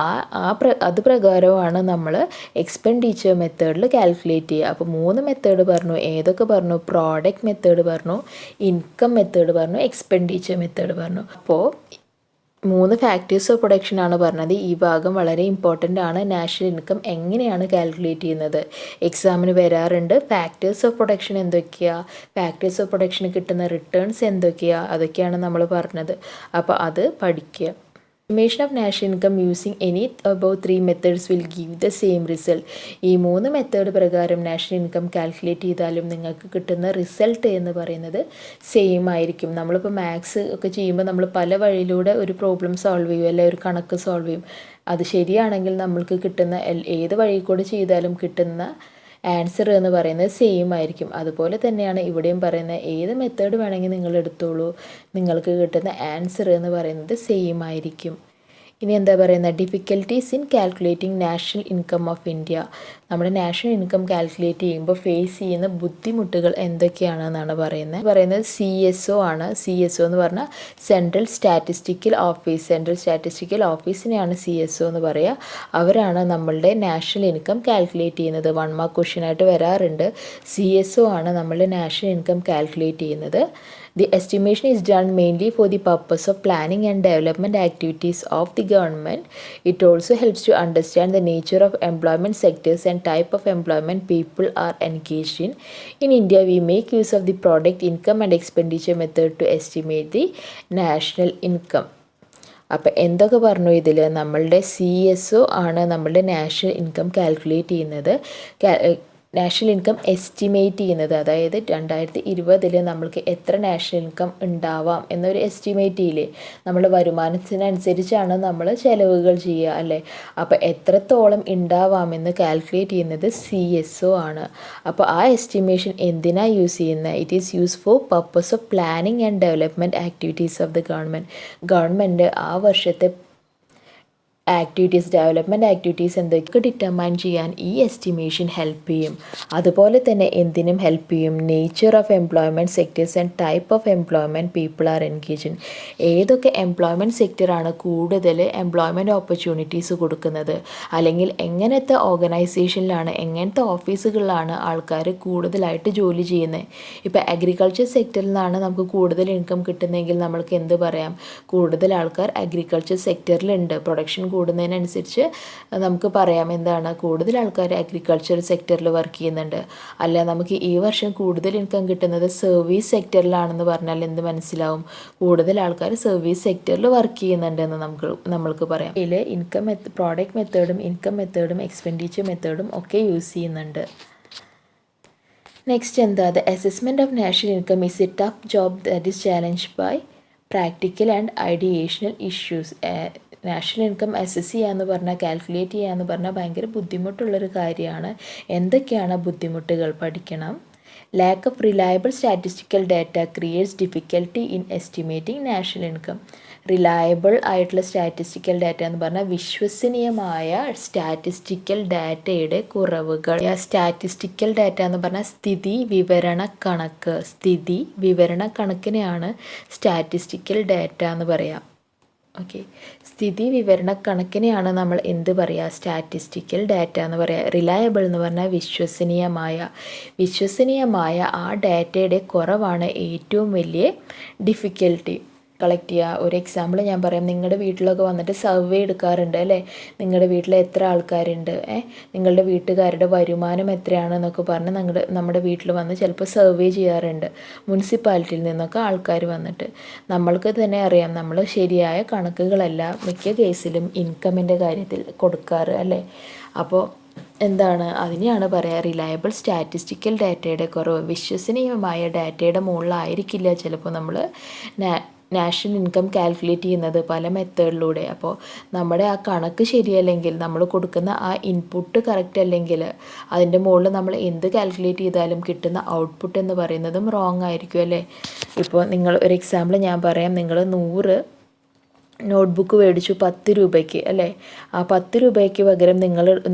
അത് പ്രകാരമാണ് നമ്മൾ എക്സ്പെൻഡിച്ചർ മെത്തേഡിൽ കാൽക്കുലേറ്റ് ചെയ്യുക. അപ്പോൾ 3 മെത്തേഡ് പറഞ്ഞു. ഏതൊക്കെ പറഞ്ഞു? പ്രോഡക്റ്റ് മെത്തേഡ് പറഞ്ഞു, ഇൻകം മെത്തേഡ് പറഞ്ഞു, എക്സ്പെൻഡിച്ചർ മെത്തേഡ് പറഞ്ഞു. അപ്പോൾ 3 ഫാക്ടേഴ്സ് ഓഫ് പ്രൊഡക്ഷൻ ആണ് പറഞ്ഞത്. ഈ ഭാഗം വളരെ ഇമ്പോർട്ടൻ്റ് ആണ്. നാഷണൽ ഇൻകം എങ്ങനെയാണ് കാൽക്കുലേറ്റ് ചെയ്യുന്നത് എക്സാമിന് വരാറുണ്ട്. ഫാക്ടേഴ്സ് ഓഫ് പ്രൊഡക്ഷൻ എന്തൊക്കെയാണ്, ഫാക്ടേഴ്സ് ഓഫ് പ്രൊഡക്ഷന് കിട്ടുന്ന റിട്ടേൺസ് എന്തൊക്കെയാണ്, അതൊക്കെയാണ് നമ്മൾ പറഞ്ഞത്. അപ്പോൾ അത് പഠിക്കുക. Estimation of national income using any above 3 methods will give the same result. ഈ 3 മെത്തേഡ് പ്രകാരം നാഷണൽ ഇൻകം കാൽക്കുലേറ്റ് ചെയ്താലും നിങ്ങൾക്ക് കിട്ടുന്ന റിസൾട്ട് എന്ന് പറയുന്നത് സെയിം ആയിരിക്കും. നമ്മളിപ്പോൾ മാത്സ് ഒക്കെ ചെയ്യുമ്പോൾ നമ്മൾ പല വഴിയിലൂടെ ഒരു പ്രോബ്ലം സോൾവ് ചെയ്യും, അല്ലെങ്കിൽ ഒരു കണക്ക് സോൾവ് ചെയ്യും. അത് ശരിയാണെങ്കിൽ നമ്മൾക്ക് കിട്ടുന്ന ഏത് വഴി കൂടെ ചെയ്താലും കിട്ടുന്ന ആൻസർ എന്ന് പറയുന്നത് സെയിം ആയിരിക്കും. അതുപോലെ തന്നെയാണ് ഇവിടെയും പറയുന്നത്. ഏത് മെത്തേഡ് വേണമെങ്കിൽ നിങ്ങൾ എടുത്തോളൂ, നിങ്ങൾക്ക് കിട്ടുന്ന ആൻസർ എന്ന് പറയുന്നത് സെയിം ആയിരിക്കും. ഇനി എന്താ പറയുന്നത്, difficulties in calculating national income of India. നമ്മുടെ നാഷണൽ ഇൻകം കാൽക്കുലേറ്റ് ചെയ്യുമ്പോൾ ഫേസ് ചെയ്യുന്ന ബുദ്ധിമുട്ടുകൾ എന്തൊക്കെയാണെന്നാണ് പറയുന്നത്. CSO ആണ്. CSO എന്ന് പറഞ്ഞാൽ സെൻട്രൽ സ്റ്റാറ്റിസ്റ്റിക്കൽ ഓഫീസിനെയാണ് CSO എന്ന് പറയുക. അവരാണ് നമ്മളുടെ നാഷണൽ ഇൻകം കാൽക്കുലേറ്റ് ചെയ്യുന്നത്. 1 മാർക്ക് ക്വസ്റ്റ്യൻ ആയിട്ട് വരാറുണ്ട്. CSO ആണ് നമ്മളുടെ നാഷണൽ ഇൻകം കാൽക്കുലേറ്റ് ചെയ്യുന്നത്. The estimation is done mainly for the purpose of planning and development activities of the government. It also helps to understand the nature of employment sectors and type of employment people are engaged in. In India, we make use of the product income and expenditure method to estimate the national income. അപ്പോൾ എന്തൊക്കെ പറഞ്ഞു ഇതിൽ? നമ്മളുടെ CSO ആണ് നമ്മളുടെ നാഷണൽ ഇൻകം കാൽക്കുലേറ്റ് ചെയ്യുന്നത്. നാഷണൽ ഇൻകം എസ്റ്റിമേറ്റ് ചെയ്യുന്നത്. അതായത് 2020 നമ്മൾക്ക് എത്ര നാഷണൽ ഇൻകം ഉണ്ടാവാം എന്നൊരു എസ്റ്റിമേറ്റ് ചെയ്യില്ലേ. നമ്മുടെ വരുമാനത്തിനനുസരിച്ചാണ് നമ്മൾ ചിലവുകൾ ചെയ്യുക അല്ലേ. അപ്പോൾ എത്രത്തോളം ഉണ്ടാവാമെന്ന് കാൽക്കുലേറ്റ് ചെയ്യുന്നത് CSO ആണ്. അപ്പോൾ ആ എസ്റ്റിമേഷൻ എന്തിനാണ് യൂസ് ചെയ്യുന്നത്? It is use for purpose of planning and development activities of the government ആ വർഷത്തെ ഡെവലപ്മെൻറ്റ് ആക്ടിവിറ്റീസ് എന്തൊക്കെ ഡിറ്റർമൈൻ ചെയ്യാൻ ഈ എസ്റ്റിമേഷൻ ഹെൽപ്പ് ചെയ്യും. അതുപോലെ തന്നെ എന്തിനും ഹെൽപ്പ് ചെയ്യും? Nature of employment sectors and type of employment people are engage in. ഏതൊക്കെ എംപ്ലോയ്മെൻറ്റ് സെക്ടറാണ് കൂടുതൽ എംപ്ലോയ്മെൻറ്റ് ഓപ്പർച്യൂണിറ്റീസ് കൊടുക്കുന്നത്, അല്ലെങ്കിൽ എങ്ങനത്തെ ഓർഗനൈസേഷനിലാണ്, എങ്ങനത്തെ ഓഫീസുകളിലാണ് ആൾക്കാർ കൂടുതലായിട്ട് ജോലി ചെയ്യുന്നത്. ഇപ്പോൾ അഗ്രികൾച്ചർ സെക്ടറിൽ നിന്നാണ് നമുക്ക് കൂടുതൽ ഇൻകം കിട്ടുന്നതെങ്കിൽ നമ്മൾക്ക് എന്ത് പറയാം? കൂടുതൽ ആൾക്കാർ അഗ്രികൾച്ചർ സെക്ടറിലുണ്ട്. പ്രൊഡക്ഷൻ കൂടുന്നതിനനുസരിച്ച് നമുക്ക് പറയാം എന്താണ്, കൂടുതൽ ആൾക്കാർ അഗ്രികൾച്ചർ സെക്ടറിൽ വർക്ക് ചെയ്യുന്നുണ്ട്. അല്ല, നമുക്ക് ഈ വർഷം കൂടുതൽ ഇൻകം കിട്ടുന്നത് സർവീസ് സെക്ടറിലാണെന്ന് പറഞ്ഞാൽ എന്ത് മനസ്സിലാവും? കൂടുതൽ ആൾക്കാർ സർവീസ് സെക്ടറിൽ വർക്ക് ചെയ്യുന്നുണ്ടെന്ന് നമ്മൾക്ക് പറയാം. ഇതിൽ പ്രോഡക്റ്റ് മെത്തേഡും ഇൻകം മെത്തേഡും എക്സ്പെൻഡിച്ചർ മെത്തേഡും ഒക്കെ യൂസ് ചെയ്യുന്നുണ്ട്. നെക്സ്റ്റ് എന്താ? The assessment of national income is a tough job that is challenged by practical and ideational issues. National income assess ചെയ്യാന്ന് പറഞ്ഞാൽ, കാൽക്കുലേറ്റ് ചെയ്യാന്ന് പറഞ്ഞാൽ ഭയങ്കര ബുദ്ധിമുട്ടുള്ളൊരു കാര്യമാണ്. എന്തൊക്കെയാണ് ബുദ്ധിമുട്ടുകൾ? പഠിക്കണം. Lack of reliable statistical data creates difficulty in estimating national income. Reliable ആയിട്ടുള്ള സ്റ്റാറ്റിസ്റ്റിക്കൽ ഡാറ്റ എന്ന് പറഞ്ഞാൽ വിശ്വസനീയമായ സ്റ്റാറ്റിസ്റ്റിക്കൽ ഡാറ്റയുടെ കുറവുകൾ. സ്റ്റാറ്റിസ്റ്റിക്കൽ ഡാറ്റ എന്ന് പറഞ്ഞാൽ സ്ഥിതി വിവരണ കണക്കിനെയാണ് സ്റ്റാറ്റിസ്റ്റിക്കൽ ഡാറ്റ എന്ന് പറയാം. ഓക്കെ, സ്ഥിതി വിവരണ കണക്കിനെയാണ് നമ്മൾ എന്ത് പറയുക? സ്റ്റാറ്റിസ്റ്റിക്കൽ ഡാറ്റ എന്ന് പറയുക. റിലയബിൾ എന്ന് പറഞ്ഞാൽ വിശ്വസനീയമായ ആ ഡാറ്റയുടെ കുറവാണ് ഏറ്റവും വലിയ ഡിഫിക്കൽട്ടി. കളക്ട് ചെയ്യുക. ഒരു എക്സാമ്പിൾ ഞാൻ പറയാം. നിങ്ങളുടെ വീട്ടിലൊക്കെ വന്നിട്ട് സർവേ എടുക്കാറുണ്ട് അല്ലേ. നിങ്ങളുടെ വീട്ടിൽ എത്ര ആൾക്കാരുണ്ട്, നിങ്ങളുടെ വീട്ടുകാരുടെ വരുമാനം എത്രയാണെന്നൊക്കെ പറഞ്ഞ് നമ്മുടെ വീട്ടിൽ വന്ന് ചിലപ്പോൾ സർവേ ചെയ്യാറുണ്ട്. മുനിസിപ്പാലിറ്റിയിൽ നിന്നൊക്കെ ആൾക്കാർ വന്നിട്ട് നമ്മൾക്ക് തന്നെ അറിയാം, നമ്മൾ ശരിയായ കണക്കുകളല്ല മിക്ക കേസിലും ഇൻകമിൻ്റെ കാര്യത്തിൽ കൊടുക്കാറ് അല്ലേ. അപ്പോൾ എന്താണ് അതിനെയാണ് പറയുക റിലയബിൾ സ്റ്റാറ്റിസ്റ്റിക്കൽ ഡാറ്റയുടെ കുറവ്. വിശ്വസനീയമായ ഡാറ്റയുടെ മുകളിലായിരിക്കില്ല ചിലപ്പോൾ നമ്മൾ നാഷണൽ ഇൻകം കാൽക്കുലേറ്റ് ചെയ്യുന്നത് പല മെത്തേഡിലൂടെ. അപ്പോൾ നമ്മുടെ ആ കണക്ക് ശരിയല്ലെങ്കിൽ, നമ്മൾ കൊടുക്കുന്ന ആ ഇൻപുട്ട് കറക്റ്റ് അല്ലെങ്കിൽ അതിൻ്റെ മുകളിൽ നമ്മൾ എന്ത് കാൽക്കുലേറ്റ് ചെയ്താലും കിട്ടുന്ന ഔട്ട്പുട്ട് എന്ന് പറയുന്നതും റോങ് ആയിരിക്കും അല്ലേ. ഇപ്പോൾ നിങ്ങൾ ഒരു എക്സാമ്പിൾ ഞാൻ പറയാം. നിങ്ങൾ 100 നോട്ട്ബുക്ക് മേടിച്ചു 10 രൂപയ്ക്ക് അല്ലേ. ആ 10 രൂപയ്ക്ക് പകരം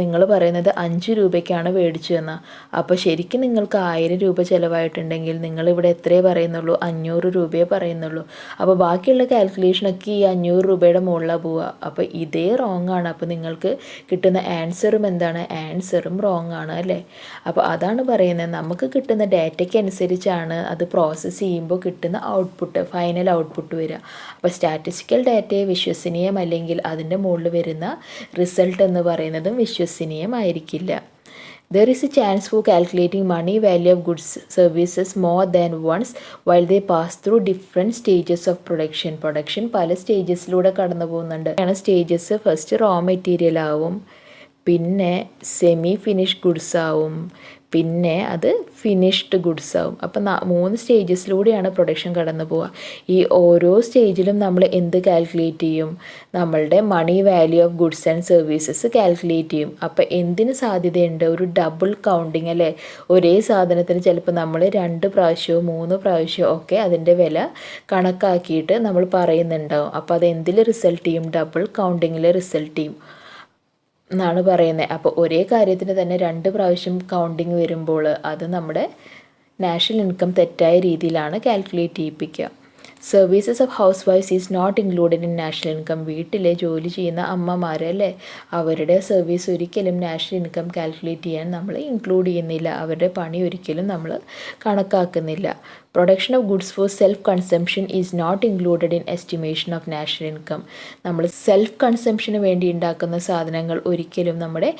നിങ്ങൾ പറയുന്നത് 5 രൂപയ്ക്കാണ് മേടിച്ചതെന്ന്. അപ്പോൾ ശരിക്കും നിങ്ങൾക്ക് 1000 രൂപ ചിലവായിട്ടുണ്ടെങ്കിൽ നിങ്ങളിവിടെ എത്രയേ പറയുന്നുള്ളൂ? 500 രൂപയെ പറയുന്നുള്ളൂ. അപ്പോൾ ബാക്കിയുള്ള കാൽക്കുലേഷനൊക്കെ ഈ 500 രൂപയുടെ മുകളിലാണ് പോവുക. അപ്പോൾ ഇതേ റോങ് ആണ്. അപ്പോൾ നിങ്ങൾക്ക് കിട്ടുന്ന ആൻസറും എന്താണ്? ആൻസറും റോങ് ആണ് അല്ലേ. അപ്പോൾ അതാണ് പറയുന്നത്, നമുക്ക് കിട്ടുന്ന ഡാറ്റയ്ക്ക് അനുസരിച്ചാണ് അത് പ്രോസസ്സ് ചെയ്യുമ്പോൾ കിട്ടുന്ന ഔട്ട്പുട്ട്, ഫൈനൽ ഔട്ട്പുട്ട് വരിക. അപ്പോൾ സ്റ്റാറ്റിസ്റ്റിക്കൽ ഡാറ്റ വിശ്വസനീയമല്ലെങ്കിൽ അതിൻ്റെ മുകളിൽ വരുന്ന റിസൾട്ട് എന്ന് പറയുന്നതും വിശ്വസനീയമായിരിക്കില്ല. There is a chance for calculating money value of goods services more than once while they pass through different stages of production. പല സ്റ്റേജസിലൂടെ കടന്നു പോകുന്നുണ്ട്. സ്റ്റേജസ് ഫസ്റ്റ് റോ മെറ്റീരിയൽ ആവും, പിന്നെ സെമി ഫിനിഷ് ഗുഡ്സ് ആവും, പിന്നെ അത് ഫിനിഷ്ഡ് ഗുഡ്സ് ആവും. അപ്പം 3 സ്റ്റേജസിലൂടെയാണ് പ്രൊഡക്ഷൻ കടന്നു പോവുക. ഈ ഓരോ സ്റ്റേജിലും നമ്മൾ എന്ത് കാൽക്കുലേറ്റ് ചെയ്യും? നമ്മളുടെ money value of goods and services calculate ചെയ്യും. അപ്പോൾ എന്തിന് സാധ്യതയുണ്ട്? ഒരു ഡബിൾ കൗണ്ടിങ് അല്ലേ. ഒരേ സാധനത്തിന് ചിലപ്പോൾ നമ്മൾ 2 പ്രാവശ്യമോ 3 പ്രാവശ്യമോ ഒക്കെ അതിൻ്റെ വില കണക്കാക്കിയിട്ട് നമ്മൾ പറയുന്നുണ്ടാവും. അപ്പോൾ അത് എന്തിൽ റിസൾട്ട് ചെയ്യും? ഡബിൾ കൗണ്ടിങ്ങിൽ റിസൾട്ട് ചെയ്യും എന്നാണ് പറയുന്നത്. അപ്പോൾ ഒരേ കാര്യത്തിന് തന്നെ 2 പ്രാവശ്യം കൗണ്ടിങ് വരുമ്പോൾ അത് നമ്മുടെ നാഷണൽ ഇൻകം തെറ്റായ രീതിയിലാണ് കാൽക്കുലേറ്റ് ചെയ്യിപ്പിക്കുക. സർവീസസ് ഓഫ് ഹൗസ് വൈഫ്സ് is not included in national income. വീട്ടിലെ ജോലി ചെയ്യുന്ന അമ്മമാർ അല്ലേ, അവരുടെ സർവീസ് ഒരിക്കലും നാഷണൽ ഇൻകം കാൽക്കുലേറ്റ് ചെയ്യാൻ നമ്മൾ ഇൻക്ലൂഡ് ചെയ്യുന്നില്ല. അവരുടെ പണി ഒരിക്കലും നമ്മൾ കണക്കാക്കുന്നില്ല. Production of goods for self consumption is not included in estimation of national income. നമ്മൾ സെൽഫ് കൺസംഷന് വേണ്ടി ഉണ്ടാക്കുന്ന സാധനങ്ങൾ ഒരിക്കലും നമ്മുടെ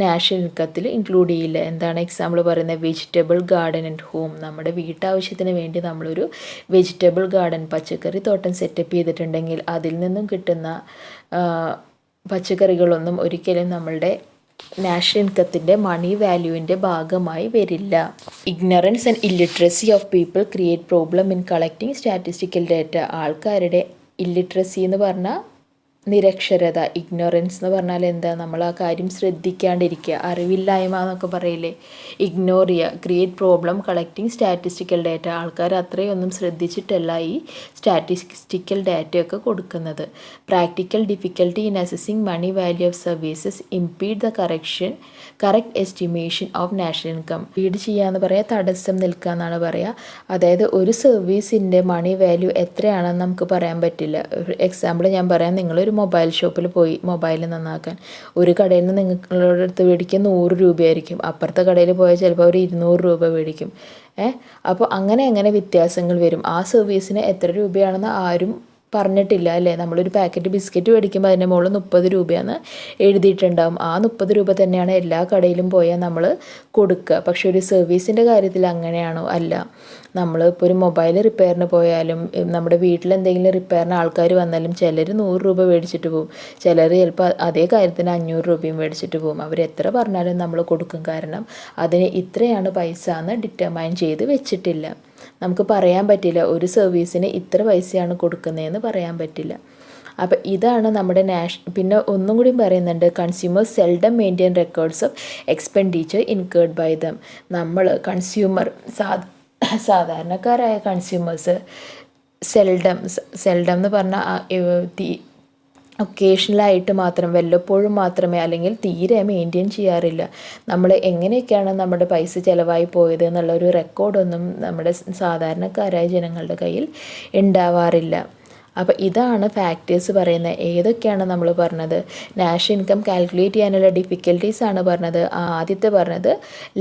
നാഷണൽ ഇൻകത്തിൽ ഇൻക്ലൂഡ് ചെയ്യില്ല. എന്താണ് എക്സാമ്പിൾ പറയുന്നത്? Vegetable garden and home. നമ്മുടെ വീട്ടാവശ്യത്തിന് വേണ്ടി നമ്മളൊരു വെജിറ്റബിൾ ഗാർഡൻ, പച്ചക്കറി തോട്ടം സെറ്റപ്പ് ചെയ്തിട്ടുണ്ടെങ്കിൽ അതിൽ നിന്നും കിട്ടുന്ന പച്ചക്കറികളൊന്നും ഒരിക്കലും നമ്മളുടെ നാഷണൽ ഇൻകത്തിൻ്റെ മണി വാല്യൂവിൻ്റെ ഭാഗമായി വരില്ല. Ignorance and illiteracy of people create problem in collecting statistical data. ആൾക്കാരുടെ ഇല്ലിറ്ററസി എന്ന് പറഞ്ഞാൽ നിരക്ഷരത, ഇഗ്നോറൻസ് എന്ന് പറഞ്ഞാൽ എന്താ, നമ്മൾ ആ കാര്യം ശ്രദ്ധിക്കാണ്ടിരിക്കുക, അറിവില്ലായ്മ എന്നൊക്കെ പറയില്ലേ, ഇഗ്നോർ ചെയ്യുക. Create problem collecting statistical data. ആൾക്കാർ അത്രയൊന്നും ശ്രദ്ധിച്ചിട്ടല്ല ഈ സ്റ്റാറ്റിസ്റ്റിക്കൽ ഡാറ്റയൊക്കെ കൊടുക്കുന്നത്. Practical difficulty in assessing money value of services impede the correct estimation of national income. Feed ചെയ്യാന്ന് പറയാം, തടസ്സം നിൽക്കുക എന്നാണ് പറയുക. അതായത് ഒരു സർവീസിൻ്റെ മണി വാല്യൂ എത്രയാണെന്ന് നമുക്ക് പറയാൻ പറ്റില്ല. എക്സാമ്പിൾ ഞാൻ പറയാം, നിങ്ങളൊരു മൊബൈൽ ഷോപ്പിൽ പോയി മൊബൈൽ നന്നാക്കാൻ, ഒരു കടയിൽ നിന്ന് നിങ്ങളുടെ അടുത്ത് മേടിക്കുക 100 രൂപയായിരിക്കും, അപ്പുറത്തെ കടയിൽ പോയാൽ ചിലപ്പോൾ അവർ 200 രൂപ മേടിക്കും. അപ്പോൾ അങ്ങനെ വ്യത്യാസങ്ങൾ വരും. ആ സർവീസിന് എത്ര രൂപയാണെന്ന് ആരും പറഞ്ഞിട്ടില്ല അല്ലേ. നമ്മളൊരു പാക്കറ്റ് ബിസ്ക്കറ്റ് മേടിക്കുമ്പോൾ അതിൻ്റെ മുകളിൽ 30 രൂപയാണ് എഴുതിയിട്ടുണ്ടാകും. ആ 30 രൂപ തന്നെയാണ് എല്ലാ കടയിലും പോയാൽ നമ്മൾ കൊടുക്കുക. പക്ഷെ ഒരു സർവീസിൻ്റെ കാര്യത്തിൽ അങ്ങനെയാണോ? അല്ല. നമ്മൾ ഇപ്പോൾ ഒരു മൊബൈൽ റിപ്പയറിന് പോയാലും നമ്മുടെ വീട്ടിൽ എന്തെങ്കിലും റിപ്പയറിന് ആൾക്കാർ വന്നാലും ചിലർ 100 രൂപ മേടിച്ചിട്ട് പോകും, ചിലർ ചിലപ്പോൾ അതേ കാര്യത്തിന് 500 രൂപയും മേടിച്ചിട്ട് പോകും. അവർ എത്ര പറഞ്ഞാലും നമ്മൾ കൊടുക്കും. കാരണം അതിന് ഇത്രയാണ് പൈസ എന്ന് ഡിറ്റർമൈൻ ചെയ്ത് വെച്ചിട്ടില്ല. നമുക്ക് പറയാൻ പറ്റില്ല ഒരു സർവീസിന് ഇത്ര പൈസയാണ് കൊടുക്കുന്നതെന്ന് പറയാൻ പറ്റില്ല. അപ്പം ഇതാണ് നമ്മുടെ പിന്നെ ഒന്നും കൂടി പറയുന്നുണ്ട്, consumers seldom maintain records of expenditure incurred by them. നമ്മൾ സാധാരണക്കാരായ കൺസ്യൂമേഴ്സ് സെൽഡം എന്ന് പറഞ്ഞാൽ ഒക്കേഷണലായിട്ട് മാത്രം, വല്ലപ്പോഴും മാത്രമേ, അല്ലെങ്കിൽ തീരെ മെയിൻറ്റെയിൻ ചെയ്യാറില്ല. നമ്മൾ എങ്ങനെയൊക്കെയാണ് നമ്മുടെ പൈസ ചിലവായി പോയത് എന്നുള്ളൊരു റെക്കോർഡൊന്നും നമ്മുടെ സാധാരണക്കാരായ ജനങ്ങളുടെ കയ്യിൽ ഉണ്ടാവാറില്ല. അപ്പോൾ ഇതാണ് ഫാക്ടേഴ്സ് പറയുന്നത്. ഏതൊക്കെയാണ് നമ്മൾ പറഞ്ഞത്? നാഷണൽ ഇൻകം കാൽക്കുലേറ്റ് ചെയ്യാനുള്ള ഡിഫിക്കൽട്ടീസാണ് പറഞ്ഞത്. ആദ്യത്തെ പറഞ്ഞത്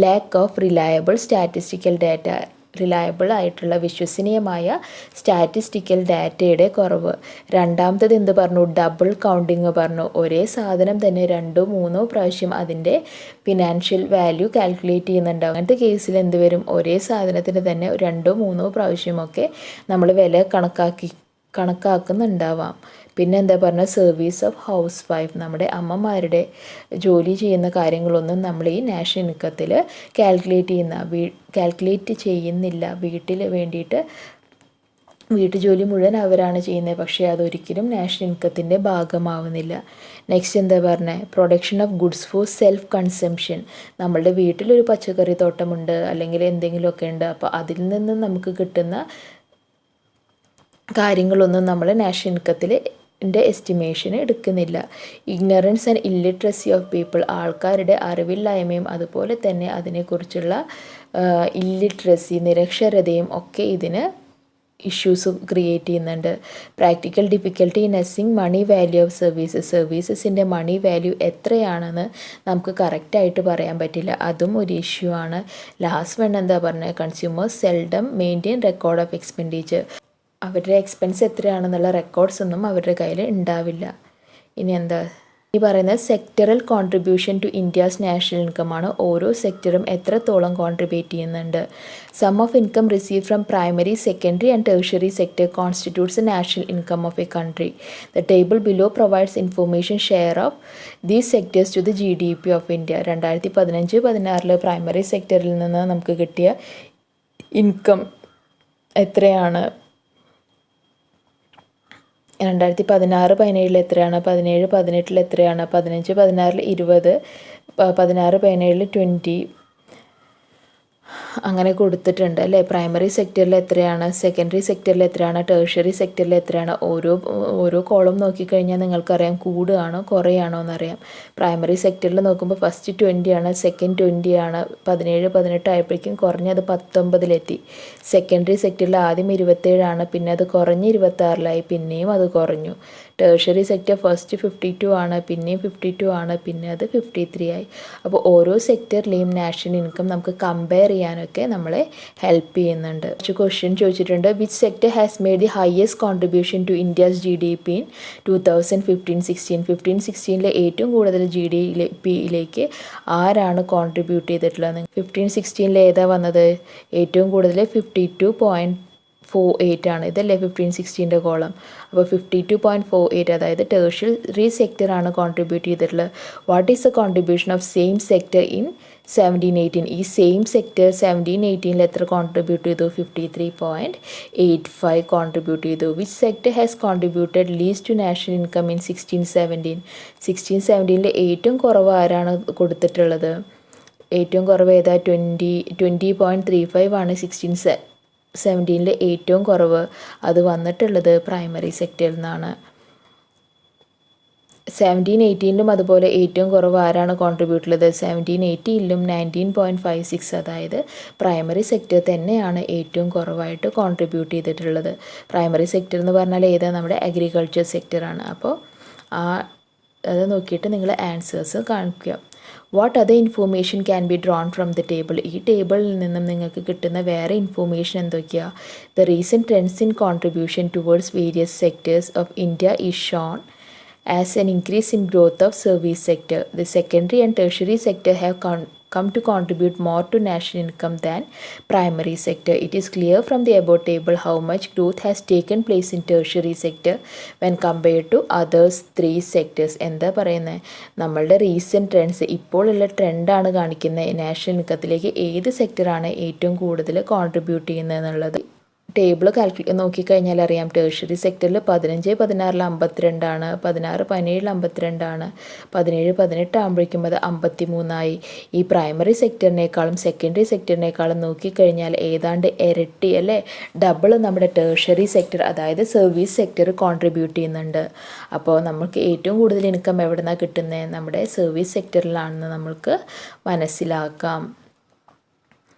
lack of reliable statistical data, reliable ആയിട്ടുള്ള വിശ്വസനീയമായ സ്റ്റാറ്റിസ്റ്റിക്കൽ ഡാറ്റയുടെ കുറവ്. രണ്ടാമത്തത് എന്ത് പറഞ്ഞു? ഡബിൾ കൗണ്ടിങ് പറഞ്ഞു. ഒരേ സാധനം തന്നെ 2-3 പ്രാവശ്യം അതിൻ്റെ ഫിനാൻഷ്യൽ വാല്യൂ കാൽക്കുലേറ്റ് ചെയ്യുന്നുണ്ടാവും. അങ്ങനത്തെ കേസിൽ എന്ത് വരും? ഒരേ സാധനത്തിന് തന്നെ 2-3 പ്രാവശ്യമൊക്കെ നമ്മൾ വില കണക്കാക്കുന്നുണ്ടാവാം. പിന്നെ എന്താ പറഞ്ഞാൽ സർവീസ് ഓഫ് ഹൗസ് വൈഫ്, നമ്മുടെ അമ്മമാരുടെ ജോലി ചെയ്യുന്ന കാര്യങ്ങളൊന്നും നമ്മൾ ഈ നാഷണൽ ഇൻകത്തിൽ കാൽക്കുലേറ്റ് ചെയ്യുന്നില്ല. വീട്ടുജോലി മുഴുവൻ അവരാണ് ചെയ്യുന്നത്, പക്ഷേ അതൊരിക്കലും നാഷണൽ ഇൻകത്തിൻ്റെ ഭാഗമാവുന്നില്ല. നെക്സ്റ്റ് എന്താ പറഞ്ഞത്? Production of goods for self consumption. നമ്മളുടെ വീട്ടിലൊരു പച്ചക്കറി തോട്ടമുണ്ട് അല്ലെങ്കിൽ എന്തെങ്കിലുമൊക്കെ ഉണ്ട്, അപ്പോൾ അതിൽ നിന്ന് നമുക്ക് കിട്ടുന്ന കാര്യങ്ങളൊന്നും നമ്മൾ നാഷണൽ ഇൻകത്തിൽ എസ്റ്റിമേഷന് എടുക്കുന്നില്ല. Ignorance and illiteracy of people, ആൾക്കാരുടെ അറിവില്ലായ്മയും അതുപോലെ തന്നെ അതിനെക്കുറിച്ചുള്ള ഇല്ലിറ്ററസി, നിരക്ഷരതയും ഒക്കെ ഇതിന് ഇഷ്യൂസ് ക്രിയേറ്റ് ചെയ്യുന്നുണ്ട്. Practical difficulty in assessing money value of സർവീസസിൻ്റെ മണി വാല്യൂ എത്രയാണെന്ന് നമുക്ക് കറക്റ്റായിട്ട് പറയാൻ പറ്റില്ല, അതും ഒരു ഇഷ്യൂ ആണ്. ലാസ്റ്റ് വൺ എന്താ പറഞ്ഞത്? Consumers seldom maintain record of expenditure. അവരുടെ എക്സ്പെൻസ് എത്രയാണെന്നുള്ള റെക്കോർഡ്സ് ഒന്നും അവരുടെ കയ്യിൽ ഉണ്ടാവില്ല. ഇനി എന്താ ഈ പറയുന്നത്? Sectoral contribution to India's national ഇൻകമാണ്. ഓരോ സെക്ടറും എത്രത്തോളം കോൺട്രിബ്യൂട്ട് ചെയ്യുന്നുണ്ട്. Sum of income receive from primary, secondary and tertiary sector constitutes a national income of a country. The table below provides information share of these sectors to the GDP of India. 2015-16 primary സെക്ടറിൽ നിന്ന് നമുക്ക് കിട്ടിയ ഇൻകം എത്രയാണ്, 2016-17 എത്രയാണ്, 17-18 എത്രയാണ്, 15-16 20, 16-17 20, അങ്ങനെ കൊടുത്തിട്ടുണ്ട് അല്ലേ. പ്രൈമറി സെക്ടറിൽ എത്രയാണ്, സെക്കൻഡറി സെക്ടറിൽ എത്രയാണ്, ടെർഷ്യറി സെക്ടറിൽ എത്രയാണ്. ഓരോ കോളം നോക്കിക്കഴിഞ്ഞാൽ നിങ്ങൾക്കറിയാം കൂടുകയാണോ കുറയാണോ എന്നറിയാം. പ്രൈമറി സെക്ടറിൽ നോക്കുമ്പോൾ ഫസ്റ്റ് 20 ആണ്, സെക്കൻഡ് 20 ആണ്, 17-18 ആയപ്പോഴേക്കും കുറഞ്ഞത് 19 സെക്കൻഡറി സെക്ടറിൽ ആദ്യം 27 ആണ്, പിന്നെ അത് കുറഞ്ഞ് 26 പിന്നെയും അത് കുറഞ്ഞു. ടെർഷ്യറി സെക്ടർ ഫസ്റ്റ് 52 ആണ്, പിന്നെയും 52 ആണ്, പിന്നെ അത് 53 ആയി. അപ്പോൾ ഓരോ സെക്ടറിലെയും നാഷണൽ ഇൻകം നമുക്ക് കമ്പയർ ചെയ്യാനൊക്കെ നമ്മളെ ഹെൽപ്പ് ചെയ്യുന്നുണ്ട്. കുറച്ച് ക്വസ്റ്റ്യൻ ചോദിച്ചിട്ടുണ്ട്. Which sector has made the highest contribution to India's GDP in 2015-16? 15-16 ഏറ്റവും കൂടുതൽ GDP ആരാണ് കോൺട്രിബ്യൂട്ട് ചെയ്തിട്ടുള്ളത്? 15-16 ഏതാ വന്നത്? ഏറ്റവും കൂടുതൽ 52.3 48 ആണ്. ഇതല്ലേ 15-16 കോളം. അപ്പോൾ 52.48, അതായത് ടേർഷ്യറി സെക്ടറാണ് കോൺട്രിബ്യൂട്ട് ചെയ്തിട്ടുള്ളത്. What is the contribution of same sector in 17-18? ഈ സെയിം സെക്ടർ 17-18 എത്ര കോൺട്രിബ്യൂട്ട് ചെയ്തു? 53.85 കോൺട്രിബ്യൂട്ട് ചെയ്തു. Which sector has contributed least to national income in 16-17? 16-17 ഏറ്റവും കുറവ് ആരാണ് കൊടുത്തിട്ടുള്ളത്? ഏറ്റവും കുറവ് ഏതാ? 20.35 ആണ് 16-17 ഏറ്റവും കുറവ്. അത് വന്നിട്ടുള്ളത് പ്രൈമറി സെക്ടറിൽ നിന്നാണ്. 17-18 അതുപോലെ ഏറ്റവും കുറവ് ആരാണ് കോൺട്രിബ്യൂട്ട് ചെയ്തത്? 17-18 19.56, അതായത് പ്രൈമറി സെക്ടർ തന്നെയാണ് ഏറ്റവും കുറവായിട്ട് കോൺട്രിബ്യൂട്ട് ചെയ്തിട്ടുള്ളത്. പ്രൈമറി സെക്ടർ എന്ന് പറഞ്ഞാൽ ഏതാ? നമ്മുടെ അഗ്രികൾച്ചർ സെക്ടറാണ്. അപ്പോൾ അത് നോക്കിയിട്ട് നിങ്ങൾ ആൻസേഴ്സ് കാണിക്കുക. What other information can be drawn from the table? ഈ ടേബിളിൽ നിന്നും നിങ്ങൾക്ക് കിട്ടുന്ന വേറെ ഇൻഫോർമേഷൻ എന്തൊക്കെയാണ്? The recent trends in contribution towards various sectors of India is shown as an increase in growth of service sector. The secondary and tertiary sector have come to contribute more to national income than primary sector. It is clear from the above table how much growth has taken place in tertiary sector when compared to others 3 sectors. എന്താ പറയുന്നത്? നമ്മളുടെ റീസെൻറ്റ് ട്രെൻഡ്സ്, ഇപ്പോഴുള്ള ട്രെൻഡാണ് കാണിക്കുന്നത്. നാഷണൽ ഇൻകത്തിലേക്ക് ഏത് സെക്ടറാണ് ഏറ്റവും കൂടുതൽ കോൺട്രിബ്യൂട്ട് ചെയ്യുന്നത് എന്നുള്ളത് ടേബിൾ നോക്കിക്കഴിഞ്ഞാൽ അറിയാം. ടേർഷ്യറി സെക്ടറിൽ 15-16 52ആണ്, 16-17 52ആണ്, 17-18 ആകുമ്പോഴേക്കും അത് 53ആയി. ഈ പ്രൈമറി സെക്ടറിനേക്കാളും സെക്കൻഡറി സെക്ടറിനേക്കാളും നോക്കിക്കഴിഞ്ഞാൽ ഏതാണ്ട് ഇരട്ടി അല്ലേ, ഡബിൾ നമ്മുടെ ടേർഷ്യറി സെക്ടർ, അതായത് സർവീസ് സെക്ടർ കോൺട്രിബ്യൂട്ട് ചെയ്യുന്നുണ്ട്. അപ്പോൾ നമുക്ക് ഏറ്റവും കൂടുതൽ ഇൻകം എവിടെ നിന്നാണ് കിട്ടുന്നത്? നമ്മുടെ സർവീസ് സെക്ടറിലാണെന്ന് നമ്മൾക്ക് മനസ്സിലാക്കാം.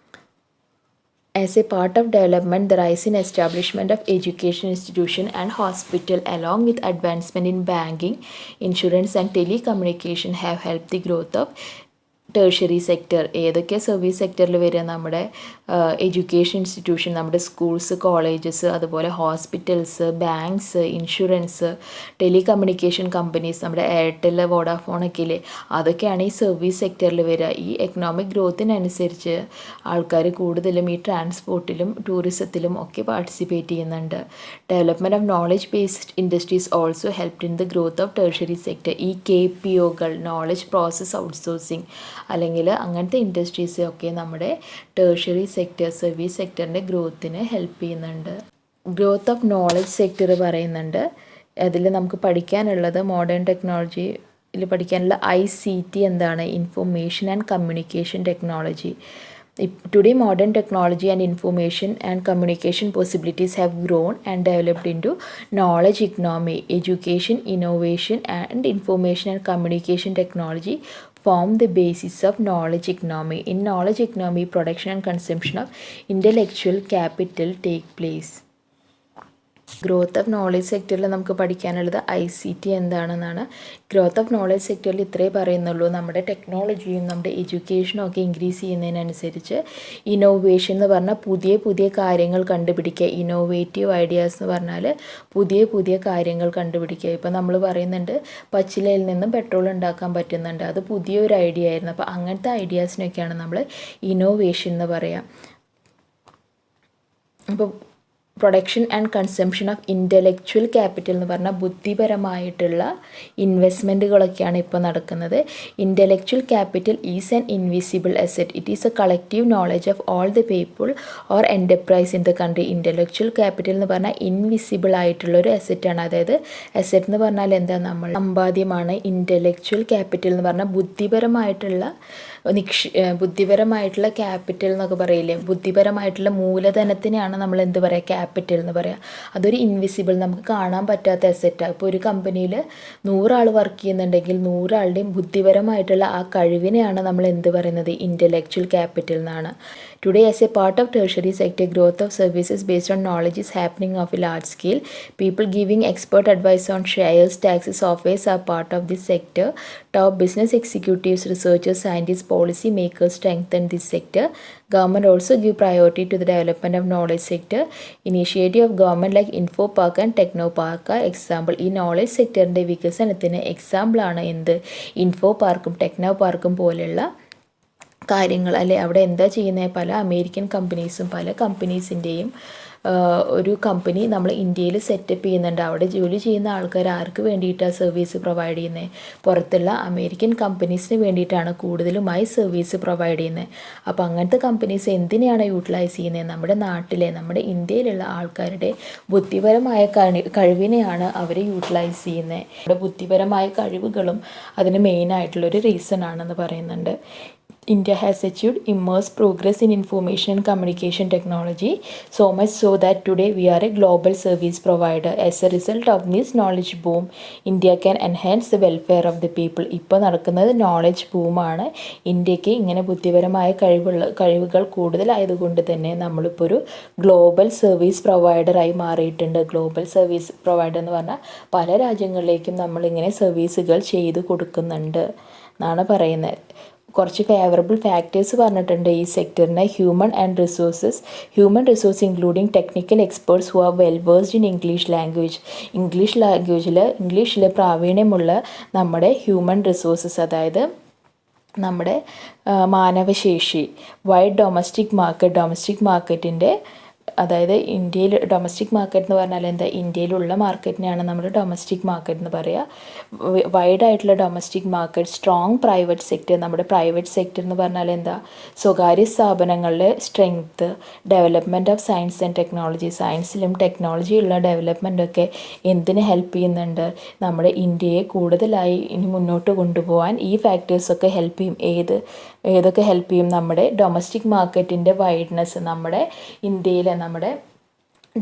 As a part of development, the rise in establishment of education institution and hospital along with advancement in banking, insurance and telecommunication have helped the growth of tertiary sector. ഏതൊക്കെ സർവീസ് സെക്ടറിൽ വരിക? നമ്മുടെ എഡ്യൂക്കേഷൻ ഇൻസ്റ്റിറ്റ്യൂഷൻ, നമ്മുടെ സ്കൂൾസ്, കോളേജസ്, അതുപോലെ hospitals, banks, insurance, telecommunication companies, നമ്മുടെ എയർടെൽ, വോഡാഫോണൊക്കെ ഇല്ലേ, അതൊക്കെയാണ് ഈ സർവീസ് സെക്ടറിൽ വരിക. ഈ എക്കണോമിക് ഗ്രോത്തിനനുസരിച്ച് ആൾക്കാർ കൂടുതലും ഈ ട്രാൻസ്പോർട്ടിലും ടൂറിസത്തിലും ഒക്കെ പാർട്ടിസിപ്പേറ്റ് ചെയ്യുന്നുണ്ട്. Development of knowledge based industries also helped in the growth of tertiary sector. ഈ KPOകൾ, നോളജ് പ്രോസസ് ഔട്ട്സോഴ്സിങ് അല്ലെങ്കിൽ അങ്ങനത്തെ ഇൻഡസ്ട്രീസൊക്കെ നമ്മുടെ ടേർഷ്യറി സെക്ടർ, സർവീസ് സെക്ടറിൻ്റെ ഗ്രോത്തിന് ഹെൽപ്പ് ചെയ്യുന്നുണ്ട്. ഗ്രോത്ത് ഓഫ് നോളജ് സെക്ടർ പറയുന്നുണ്ട്. അതിൽ നമുക്ക് പഠിക്കാനുള്ളത് മോഡേൺ ടെക്നോളജിയിൽ പഠിക്കാനുള്ള ICT എന്താണ്? Information and communication technology. Today, modern technology and information and communication possibilities have grown and developed into knowledge economy. Education, innovation, and information and communication technology form the basis of knowledge economy. In knowledge economy, production and consumption of intellectual capital take place. Growth of knowledge സെക്ടറിൽ നമുക്ക് പഠിക്കാനുള്ളത് ICT എന്താണെന്നാണ്. ഗ്രോത്ത് ഓഫ് നോളജ് സെക്ടറിൽ ഇത്രേ പറയുന്നുള്ളൂ. നമ്മുടെ ടെക്നോളജിയും നമ്മുടെ എഡ്യൂക്കേഷനും ഒക്കെ ഇൻക്രീസ് ചെയ്യുന്നതിനനുസരിച്ച് ഇന്നോവേഷൻ എന്ന് പറഞ്ഞാൽ പുതിയ പുതിയ കാര്യങ്ങൾ കണ്ടുപിടിക്കുക. ഇന്നോവേറ്റീവ് ഐഡിയാസ് എന്ന് പറഞ്ഞാൽ പുതിയ പുതിയ കാര്യങ്ങൾ കണ്ടുപിടിക്കുക. ഇപ്പോൾ നമ്മൾ പറയുന്നുണ്ട് പച്ചിലയിൽ നിന്നും പെട്രോൾ ഉണ്ടാക്കാൻ പറ്റുന്നുണ്ട്, അത് പുതിയൊരു ഐഡിയ ആയിരുന്നു. അപ്പോൾ അങ്ങനത്തെ ഐഡിയാസിനൊക്കെയാണ് നമ്മൾ ഇന്നോവേഷൻ എന്ന് പറയുക. അപ്പോൾ production and consumption of intellectual capital എന്ന് പറഞ്ഞാൽ ബുദ്ധിപരമായിട്ടുള്ള ഇൻവെസ്റ്റ്മെൻറ്റുകളൊക്കെയാണ് ഇപ്പോൾ നടക്കുന്നത്. Intellectual capital is an invisible asset. It is A collective knowledge of all the people or enterprise in the country. Intellectual capital എന്ന് പറഞ്ഞാൽ ഇൻവിസിബിൾ ആയിട്ടുള്ളൊരു അസെറ്റാണ്. അതായത് അസെറ്റ് എന്ന് പറഞ്ഞാൽ എന്താ? നമ്മൾ സമ്പാദ്യമാണ്. ഇൻ്റലക്ച്വൽ ക്യാപിറ്റൽ എന്ന് പറഞ്ഞാൽ ബുദ്ധിപരമായിട്ടുള്ള ക്യാപിറ്റൽ എന്നൊക്കെ പറയില്ലേ, ബുദ്ധിപരമായിട്ടുള്ള മൂലധനത്തിനെയാണ് നമ്മൾ എന്ത് പറയുക? ക്യാപിറ്റൽ എന്ന് പറയുക. അതൊരു ഇൻവിസിബിൾ, നമുക്ക് കാണാൻ പറ്റാത്ത അസെറ്റാണ്. ഇപ്പോൾ ഒരു കമ്പനിയിൽ 100 ആൾ വർക്ക് ചെയ്യുന്നുണ്ടെങ്കിൽ 100 ആളുടെയും ബുദ്ധിപരമായിട്ടുള്ള ആ കഴിവിനെയാണ് നമ്മൾ എന്ത് പറയുന്നത്? ഇൻ്റലക്ച്വൽ ക്യാപിറ്റൽ എന്നാണ്. Today, as a part of tertiary sector, growth of services based on knowledge is happening of a large scale. People giving expert advice on shares, taxes, softwares are part of this sector. Top business executives, researchers, scientists, policy makers strengthen this sector. Government also give priority to the development of knowledge sector. Initiative of government like Info Park and Techno Park are example. ഈ നോളജ് സെക്ടറിൻ്റെ വികസനത്തിന് എക്സാമ്പിളാണ് എന്ത്? ഇൻഫോ പാർക്കും ടെക്നോ പാർക്കും പോലെയുള്ള കാര്യങ്ങൾ അല്ലേ. അവിടെ എന്താ ചെയ്യുന്നത്? പല അമേരിക്കൻ കമ്പനീസും പല കമ്പനീസിൻ്റെയും ഒരു കമ്പനി നമ്മൾ ഇന്ത്യയിൽ സെറ്റപ്പ് ചെയ്യുന്നുണ്ട്. അവിടെ ജോലി ചെയ്യുന്ന ആൾക്കാർ ആർക്ക് വേണ്ടിയിട്ടാണ് സർവീസ് പ്രൊവൈഡ് ചെയ്യുന്നത്? പുറത്തുള്ള അമേരിക്കൻ കമ്പനീസിന് വേണ്ടിയിട്ടാണ് കൂടുതലുമായി സർവീസ് പ്രൊവൈഡ് ചെയ്യുന്നത്. അപ്പോൾ അങ്ങനത്തെ കമ്പനീസ് എന്തിനെയാണ് യൂട്ടിലൈസ് ചെയ്യുന്നത്? നമ്മുടെ നാട്ടിലെ, നമ്മുടെ ഇന്ത്യയിലുള്ള ആൾക്കാരുടെ ബുദ്ധിപരമായ കഴിവിനെയാണ് അവർ യൂട്ടിലൈസ് ചെയ്യുന്നത്. നമ്മുടെ ബുദ്ധിപരമായ കഴിവുകളും അതിന് മെയിനായിട്ടുള്ളൊരു റീസൺ ആണെന്ന് പറയുന്നുണ്ട്. India has achieved immense progress in information and communication technology, so much so that today we are a global service provider. As a result of this knowledge boom, India can enhance the welfare of the people. ഇപ്പോൾ നടക്കുന്നത് നോളജ് ബൂമാണ്. ഇന്ത്യക്ക് ഇങ്ങനെ ബുദ്ധിപരമായ കഴിവുകൾ കൂടുതലായതുകൊണ്ട് തന്നെ നമ്മളിപ്പോൾ ഒരു ഗ്ലോബൽ സർവീസ് പ്രൊവൈഡറായി മാറിയിട്ടുണ്ട്. ഗ്ലോബൽ സർവീസ് പ്രൊവൈഡർ എന്ന് പറഞ്ഞാൽ പല രാജ്യങ്ങളിലേക്കും നമ്മളിങ്ങനെ സർവീസുകൾ ചെയ്തു കൊടുക്കുന്നുണ്ട് എന്നാണ് പറയുന്നത്. കുറച്ച് ഫേവറബിൾ ഫാക്ടേഴ്സ് പറഞ്ഞിട്ടുണ്ട് ഈ സെക്ടറിനെ. Human resource including technical experts who are well versed in English language. ഇംഗ്ലീഷിൽ പ്രാവീണ്യമുള്ള നമ്മുടെ ഹ്യൂമൻ റിസോഴ്സസ്, അതായത് നമ്മുടെ മാനവശേഷി. വൈഡ് ഡൊമസ്റ്റിക് മാർക്കറ്റിൻ്റെ, അതായത് ഇന്ത്യയിൽ ഡൊമസ്റ്റിക് മാർക്കറ്റ് എന്ന് പറഞ്ഞാൽ എന്താ? ഇന്ത്യയിലുള്ള മാർക്കറ്റിനെയാണ് നമ്മൾ ഡൊമസ്റ്റിക് മാർക്കറ്റ് എന്ന് പറയുക. വൈഡായിട്ടുള്ള domestic market. Strong private sector. നമ്മുടെ പ്രൈവറ്റ് സെക്ടർ എന്ന് പറഞ്ഞാൽ എന്താ? സ്വകാര്യ സ്ഥാപനങ്ങളുടെ strength. Development of science and technology. സയൻസിലും ടെക്നോളജിയുള്ള ഡെവലപ്മെൻറ്റൊക്കെ എന്തിന് ഹെൽപ്പ് ചെയ്യുന്നുണ്ട്? നമ്മുടെ ഇന്ത്യയെ കൂടുതലായി ഇനി മുന്നോട്ട് കൊണ്ടുപോകാൻ ഈ ഫാക്ടേഴ്സൊക്കെ ഹെൽപ്പ് ചെയ്യും. ഏതൊക്കെ ഹെൽപ്പ് ചെയ്യും? നമ്മുടെ ഡൊമസ്റ്റിക് മാർക്കറ്റിൻ്റെ വൈഡ്നെസ്. നമ്മുടെ ഇന്ത്യയിലെ നമ്മുടെ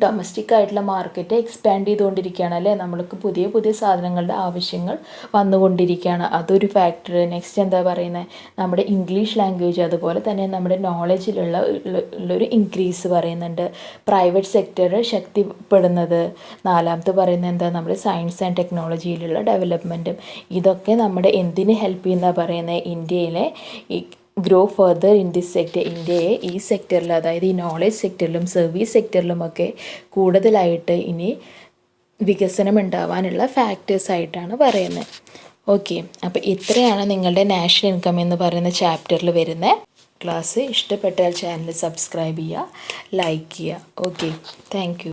ഡൊമസ്റ്റിക് ആയിട്ടുള്ള മാർക്കറ്റ് എക്സ്പാൻഡ് ചെയ്തുകൊണ്ടിരിക്കുകയാണ് അല്ലേ? നമ്മൾക്ക് പുതിയ സാധനങ്ങളുടെ ആവശ്യങ്ങൾ വന്നുകൊണ്ടിരിക്കുകയാണ്. അതൊരു ഫാക്ടർ. നെക്സ്റ്റ് എന്താ പറയുന്നത്? നമ്മുടെ ഇംഗ്ലീഷ് ലാംഗ്വേജ്, അതുപോലെ തന്നെ നമ്മുടെ നോളജിലുള്ളൊരു ഇൻക്രീസ് പറയുന്നുണ്ട്. പ്രൈവറ്റ് സെക്ടർ ശക്തിപ്പെടുന്നത്. നാലാമത്തെ പറയുന്നത് എന്താ? നമ്മുടെ സയൻസ് ആൻഡ് ടെക്നോളജിയിലുള്ള ഡെവലപ്മെൻറ്റും. ഇതൊക്കെ നമ്മുടെ എന്തിന് ഹെൽപ്പ് ചെയ്യുന്ന പറയുന്നത്? ഇന്ത്യയിലെ grow further in this sector. ഇന്ത്യയെ ഈ സെക്ടറിൽ, അതായത് ഈ നോളജ് സെക്ടറിലും സർവീസ് സെക്ടറിലുമൊക്കെ കൂടുതലായിട്ട് ഇനി വികസനം ഉണ്ടാവാനുള്ള ഫാക്ടേഴ്സായിട്ടാണ് പറയുന്നത്. ഓക്കെ, അപ്പോൾ ഇത്രയാണ് നിങ്ങളുടെ നാഷണൽ ഇൻകം എന്ന് പറയുന്ന ചാപ്റ്ററിൽ വരുന്ന ക്ലാസ്. ഇഷ്ടപ്പെട്ടാൽ ചാനൽ സബ്സ്ക്രൈബ് ചെയ്യുക, ലൈക്ക് ചെയ്യുക. Okay, thank you.